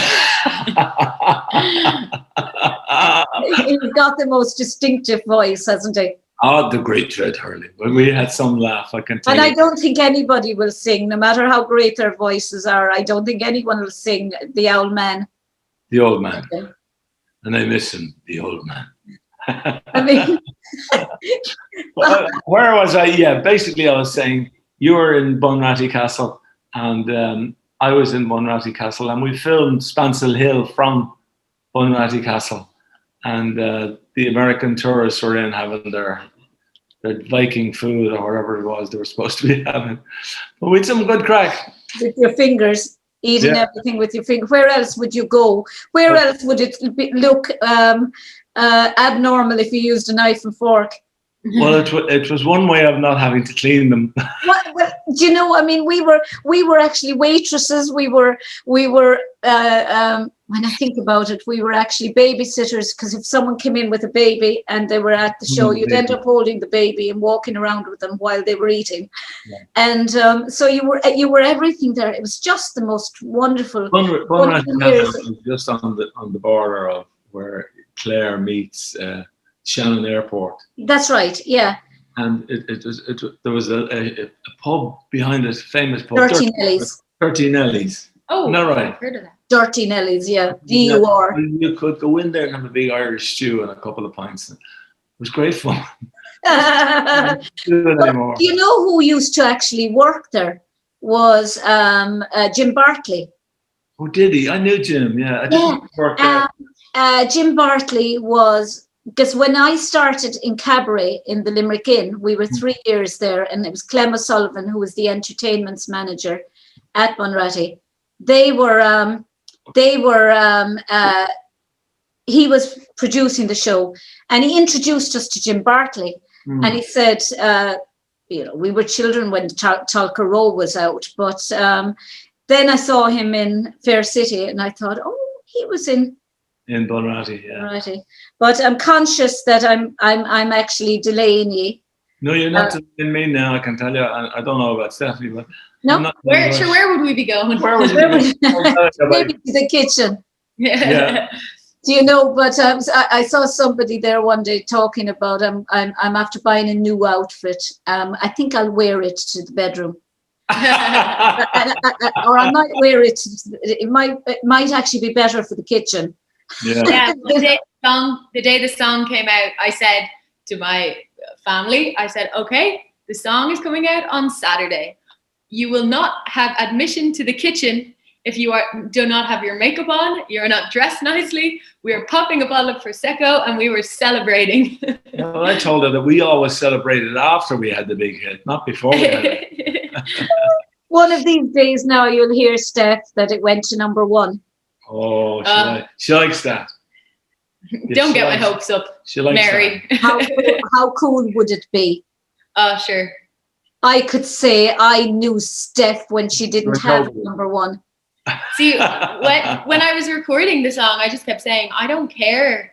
He's got the most distinctive voice, hasn't he? Oh, the great Red Hurley. But we had some laugh, I can tell you. And I don't think anybody will sing, no matter how great their voices are. I don't think anyone will sing The Old Man. The Old Man. Okay. And I miss him, the old man. I mean, where was I? Yeah, basically I was saying you were in Bunratty Castle, and I was in Bunratty Castle, and we filmed Spancil Hill from Bunratty Castle, and the American tourists were in having their Viking food or whatever it was they were supposed to be having. But we had some good crack. With your fingers. Eating everything with your finger. Where else would you go? Where else would it look abnormal if you used a knife and fork? Well, it was one way of not having to clean them. Well, do you know? I mean, we were actually waitresses. We were. When I think about it, we were actually babysitters, because if someone came in with a baby and they were at the show, you'd end up holding the baby and walking around with them while they were eating. Yeah. And so you were everything there. It was just the most wonderful. Bunratty Castle was just on the border of where Clare meets Shannon Airport. That's right. Yeah. And there was a pub behind it, famous pub. Dirty Nelly's. Dirty Nelly's. Oh, isn't that right? I've heard of that. Dirty Nelly's, yeah. DUR. You could go in there and have a big Irish stew and a couple of pints. It was great fun. You know who used to actually work there was Jim Bartley. Oh, did he? I knew Jim. Yeah, I didn't work there. Jim Bartley was, because when I started in cabaret in the Limerick Inn, we were 3 years there, and it was Clem O'Sullivan who was the entertainments manager at Bunratty. He was producing the show, and he introduced us to Jim Bartley, and he said, we were children when Talca Row was out, but then I saw him in Fair City, and I thought, oh, he was in Bunratty, yeah. Bunratty. But I'm conscious that I'm actually delaying you. No, you're not delaying me now. I can tell you. I don't know about Stephanie, but no. Where would we be going? Where would you be going? Maybe to the kitchen. Yeah. Do you know? But I saw somebody there one day talking about I'm after buying a new outfit. I think I'll wear it to the bedroom. Or I might wear it. It might actually be better for the kitchen. Yeah. The day the song came out, I said to my family, I said, okay, the song is coming out on Saturday. You will not have admission to the kitchen if you do not have your makeup on, you're not dressed nicely. We were popping a bottle of Prosecco and we were celebrating. Well, I told her that we always celebrated after we had the big hit, not before we had it. One of these days now you'll hear, Steph, that it went to #1. Oh, she likes that. Don't get my hopes up, She likes Mary. How cool would it be? Oh, sure. I could say I knew Steph when she didn't have #1. See, when I was recording the song, I just kept saying, I don't care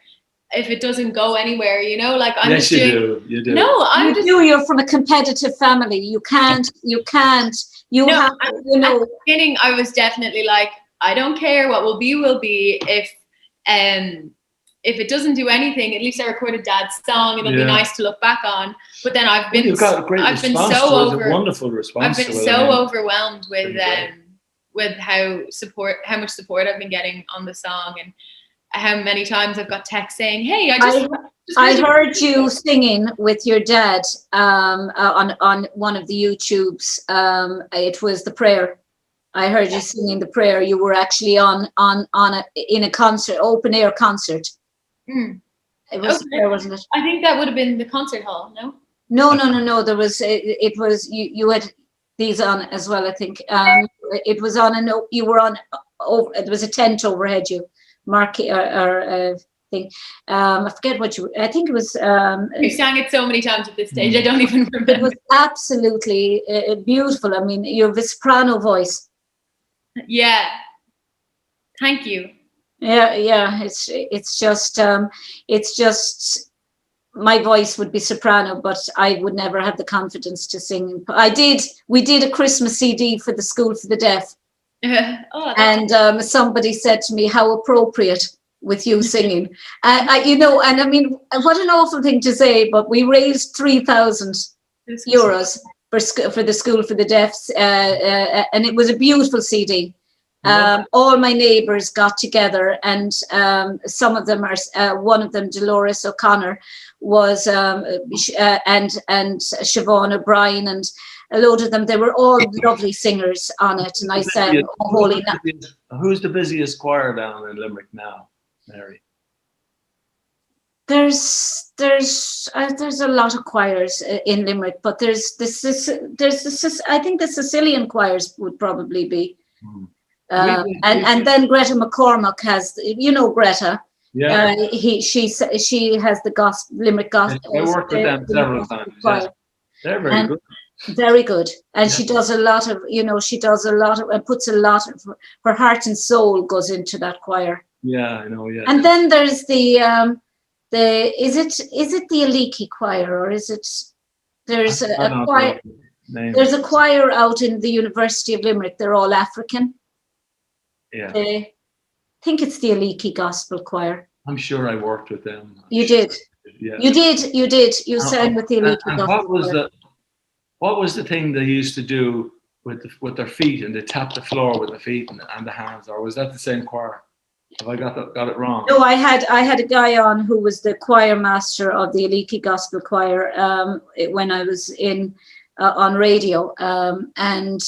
if it doesn't go anywhere, you know, like I'm yes, just doing. You do. No, I'm just. You're from a competitive family. You have, you know. At the beginning, I was definitely like, I don't care, what will be. If it doesn't do anything, at least I recorded Dad's song. It'll be nice to look back on. But then I've been, you've got a great response to it. A wonderful response. I've been so overwhelmed with how much support I've been getting on the song, and how many times I've got texts saying, "Hey, I heard you singing with your dad on one of the YouTubes. It was the prayer. I heard you singing the prayer. You were actually in a concert, open air concert. It was there, wasn't it? I think that would have been the concert hall. No. No. There was it was you had these on as well. I think it was on you were on. There was a tent overhead you, marquee or thing. I forget what you. I think it was. You sang it so many times at this stage. I don't even remember. It was absolutely beautiful. I mean, you have a soprano voice. Yeah. Thank you. Yeah. It's just my voice would be soprano, but I would never have the confidence to sing. We did a Christmas CD for the School for the Deaf. And somebody said to me, how appropriate with you singing. And I mean, what an awful thing to say, but we raised €3,000 for the School for the Deaf, and it was a beautiful CD. All my neighbours got together, and some of them are. One of them, Dolores O'Connor, was and Siobhan O'Brien, and a load of them. They were all lovely singers on it, and I sang "Oh Holy Night." Who's the busiest choir down in Limerick now, Mary? There's a lot of choirs in Limerick, but there's I think the Sicilian choirs would probably be. And then Greta McCormack has, Greta. Yeah. She has the gospel, Limerick gospel. I worked with them several times. Yes. They're very good. Very good, and she does a lot of, and puts a lot of her heart and soul goes into that choir. Yeah, I know. Yeah. And then there's is it the Aliki choir, or is it? There's a choir. There's a choir out in the University of Limerick. They're all African. Yeah. I think it's the Aliki Gospel Choir. I'm sure I worked with them. You did. Yeah. You did. You sang with the Aliki Gospel Choir. What was the thing they used to do with their feet, and they tap the floor with the feet and the hands, or was that the same choir? Have I got it wrong? No, I had a guy on who was the choir master of the Aliki Gospel Choir when I was on radio, and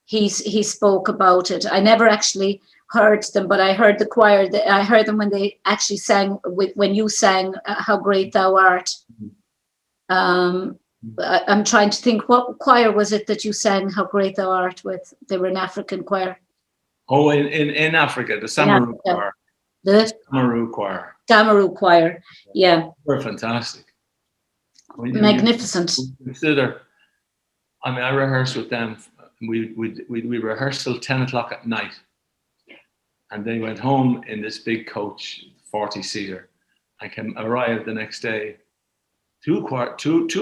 he spoke about it. I never actually heard them, but I heard the choir. I heard them when they actually sang when you sang "How Great Thou Art." I'm trying to think, what choir was it that you sang "How Great Thou Art" with? They were an African choir. Oh, in Africa, the Samaru choir. The Samaru choir. Samaru choir, yeah. They're fantastic. Magnificent. Consider, I rehearsed with them. We rehearsed till 10 o'clock at night, and they went home in this big coach, 40-seater. I arrived the next day, two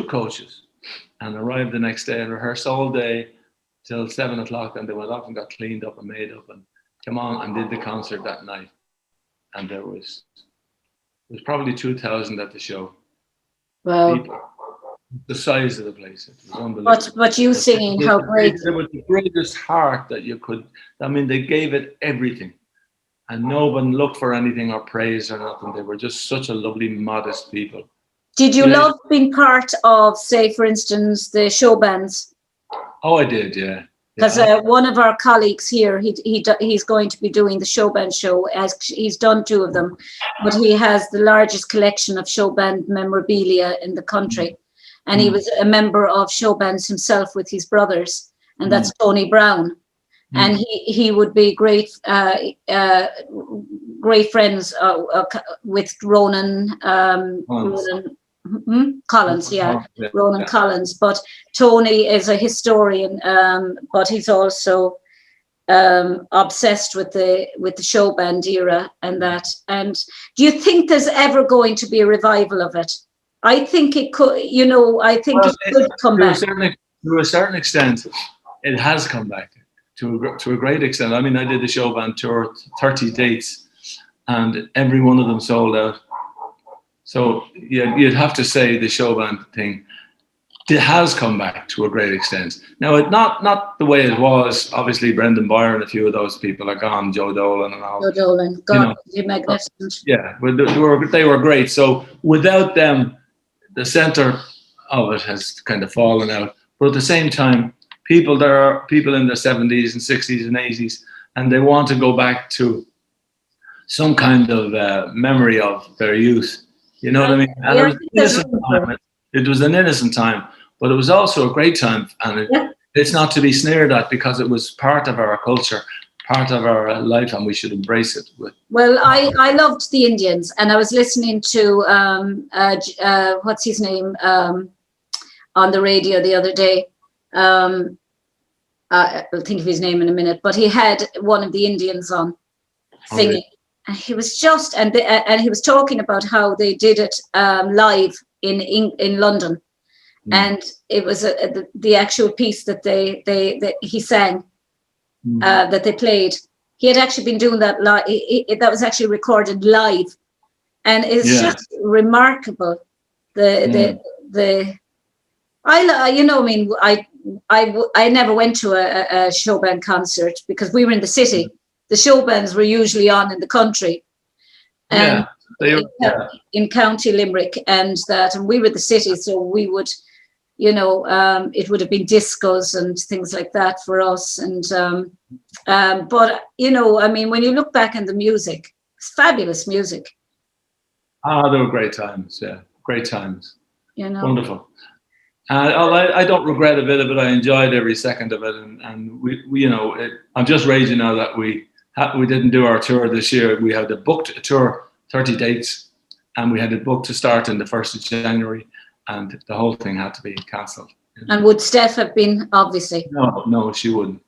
coaches, and arrived the next day and rehearsed all day till 7 o'clock, and they went off and got cleaned up and made up and came on and did the concert that night. And there was probably 2,000 at the show. Wow. People. The size of the place, it was unbelievable. But you singing "How Great." It was the greatest heart that you could. I mean, they gave it everything, and no one looked for anything or praise or nothing. They were just such a lovely, modest people. Did you love being part of, say, for instance, the show bands? Oh, I did, yeah. Because one of our colleagues here, he's going to be doing the show band show, as he's done 2 of them, but he has the largest collection of show band memorabilia in the country. And he was a member of show bands himself with his brothers, and that's Tony Brown. And he would be great friends with Ronan Collins, Ronan Collins. But Tony is a historian, but he's also obsessed with the show band era and that. And do you think there's ever going to be a revival of it? I think it could. I think it could come back. To a certain extent, it has come back. To a great extent. I mean, I did the show band tour, 30 dates, and every one of them sold out. So yeah, you'd have to say the show band thing, it has come back to a great extent. Now, not the way it was. Obviously, Brendan Byron, a few of those people are gone. Joe Dolan and all. Joe Dolan, God, you're magnificent. Yeah, they were great. So without them, the centre of it has kind of fallen out. But at the same time, there are people in their 70s and 60s and 80s, and they want to go back to some kind of memory of their youth. You know what I mean? And it was an innocent time, but it was also a great time. And it's not to be sneered at, because it was part of our culture, part of our life, and we should embrace it. Well, I loved the Indians, and I was listening to, what's his name, on the radio the other day. I'll think of his name in a minute, but he had one of the Indians on singing, and he was and he was talking about how they did it live in London, and it was the actual piece that he sang, that they played. He had actually been doing that live. That was actually recorded live, and it's just remarkable. I never went to a show band concert because we were in the city. The show bands were usually on in the country, and in County Limerick, and we were the city, so we would, it would have been discos and things like that for us. And but I mean, when you look back in the music, it's fabulous music. They were great times. Yeah, great times. Wonderful. I don't regret a bit of it. I enjoyed every second of it, and we I'm just raging now that we didn't do our tour this year. We had booked a tour, 30 dates, and we had it booked to start in the 1st of January, and the whole thing had to be cancelled. And would Steph have been, obviously? No, she wouldn't.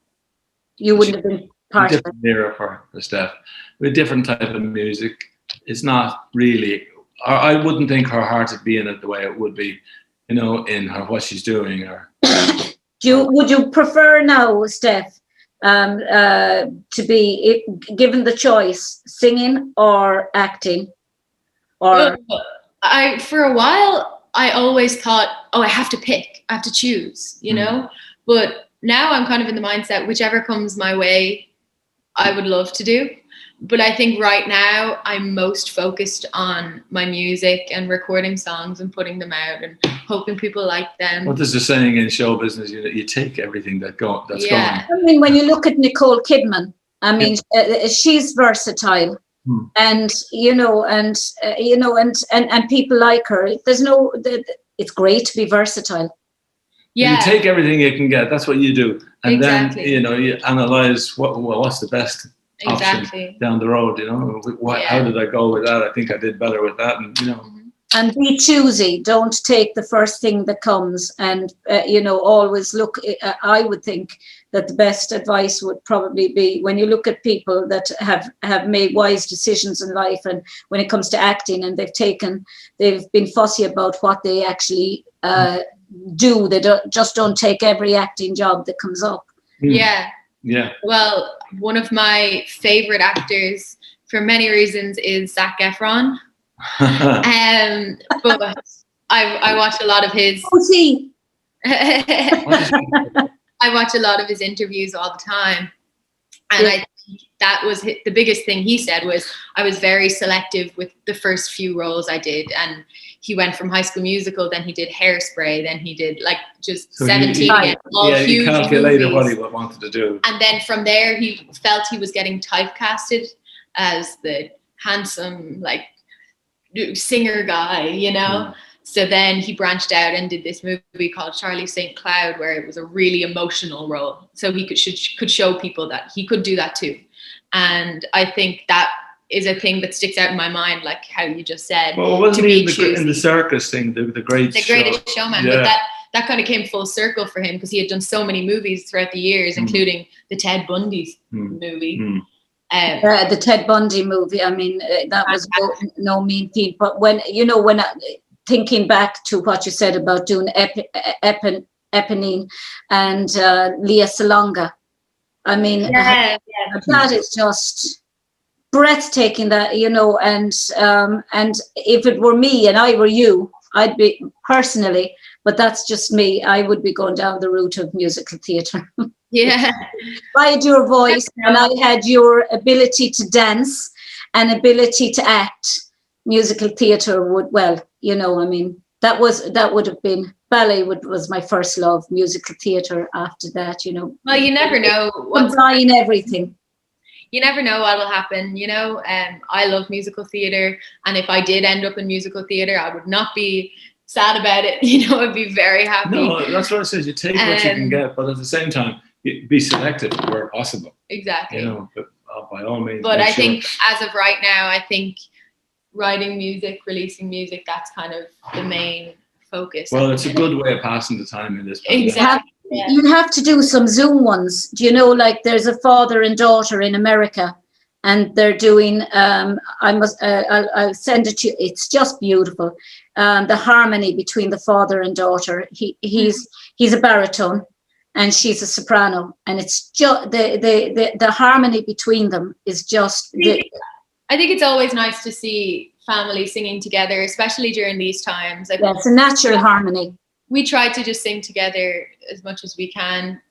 You wouldn't have been part of it. Different era for Steph, with different type of music. It's not really. I wouldn't think her heart would be in it the way it would be, in her what she's doing. Or would you prefer now, Steph, to be given the choice, singing or acting? Or for a while, I always thought, I have to pick, I have to choose, But now I'm kind of in the mindset, whichever comes my way, I would love to do. But I think right now I'm most focused on my music and recording songs and putting them out and hoping people like them. What is the saying in show business? You take everything that's going. I mean, when you look at Nicole Kidman, I mean, she's versatile, and and people like her. It's great to be versatile. Yeah, you take everything you can get. That's what you do, and exactly. Then you analyze what's the best. Exactly. Down the road, how did I go with that? I think I did better with that, and be choosy. Don't take the first thing that comes, and always look. I would think that the best advice would probably be when you look at people that have made wise decisions in life, and when it comes to acting, and they've been fussy about what they actually do. They don't take every acting job that comes up. Yeah. Yeah. Well, one of my favorite actors for many reasons is Zac Efron. But I watch a lot of his. Who's he? I watch a lot of his interviews all the time, and I think that was the biggest thing he said was I was very selective with the first few roles I did. And he went from High School Musical, then he did Hairspray, then he did like just So 17 again, all he huge calculated movies. what he wanted to do. And then from there, he felt he was getting typecasted as the handsome, like, singer guy, you know? So then he branched out and did this movie called Charlie St. Cloud, where it was a really emotional role. So he could show people that he could do that too. And I think that is a thing that sticks out in my mind, like how you just said. Well, wasn't he in the circus thing, the Greatest Showman? Yeah. But that kind of came full circle for him because he had done so many movies throughout the years, including the Ted Bundy movie. The Ted Bundy movie, I mean, that was no mean feat. But when thinking back to what you said about doing Eponine and Leah Salonga, I mean, that is just breathtaking, that, you know, and if it were me and I were you, I'd be personally, but that's just me, I would be going down the route of musical theatre. Yeah. I had your voice and I had your ability to dance and ability to act. Musical theatre would, well, you know, I mean, that would have been, ballet was my first love, musical theatre after that, you know. Well, you never know what's buying everything. You never know what will happen, you know. I love musical theatre, and if I did end up in musical theatre, I would not be sad about it, you know. I'd be very happy. No, that's what I said. You take what you can get, but at the same time, be selective where possible. Exactly. You know, but by all means. But I think as of right now, I think writing music, releasing music, that's kind of the main focus. Well, it's a good way of passing the time in this. Exactly. You have to do some Zoom ones. Do you know, like there's a father and daughter in America, and they're doing. I'll send it to you. It's just beautiful. The harmony between the father and daughter. He's a baritone, and she's a soprano, and it's just the harmony between them is just. I think it's always nice to see family singing together, especially during these times. Yeah, it's a natural harmony. We try to just sing together as much as we can,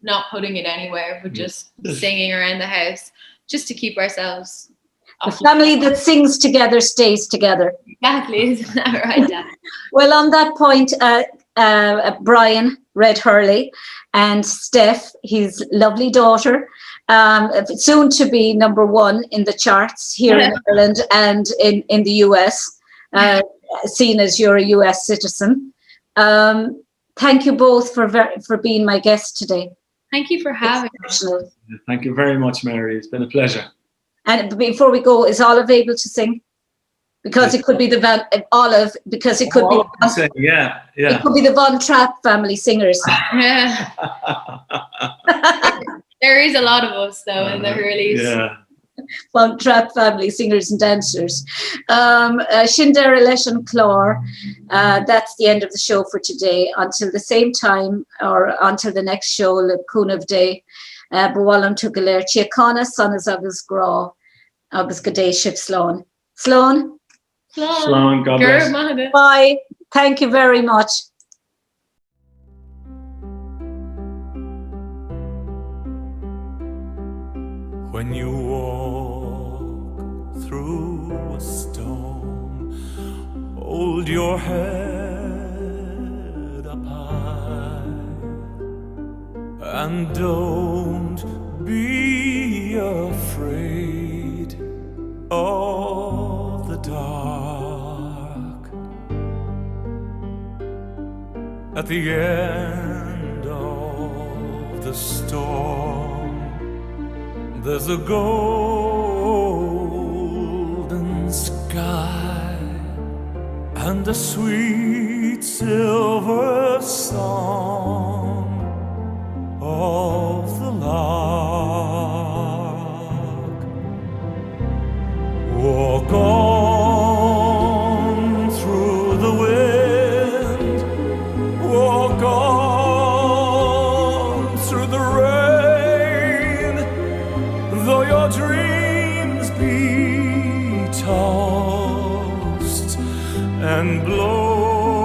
not putting it anywhere, but just singing around the house, just to keep ourselves. The family that sings together stays together. Exactly, isn't that right, Dad? Well, on that point, Brian read Hurley and Steph, his lovely daughter, soon to be #1 in the charts here in Ireland and in the US, seen as you're a US citizen. Thank you both for being my guest today. Thank you for having us. Thank you very much, Mary. It's been a pleasure. And before we go, is Olive able to sing? Because it could be Olive, because it could be. Yeah. It could be the Von Trapp family singers. There is a lot of us though in the Hurleys. Yeah. Von Trapp family singers and dancers. Shindera Leshan Clor. That's the end of the show for today. Until the same time, or until the next show, Le Cúnav Day. Bwalam Tugaler Chiacana, son is agus gra, agus Gade Ship Sloan. Sloan? Sloan, God bless. Bye. Thank you very much. When you walk through a storm, hold your head up high and don't be afraid of the dark. At the end of the storm, there's a golden sky and a sweet silver song of the lark. Walk on through the wind, walk on through the rain, though your dreams be tossed and blown.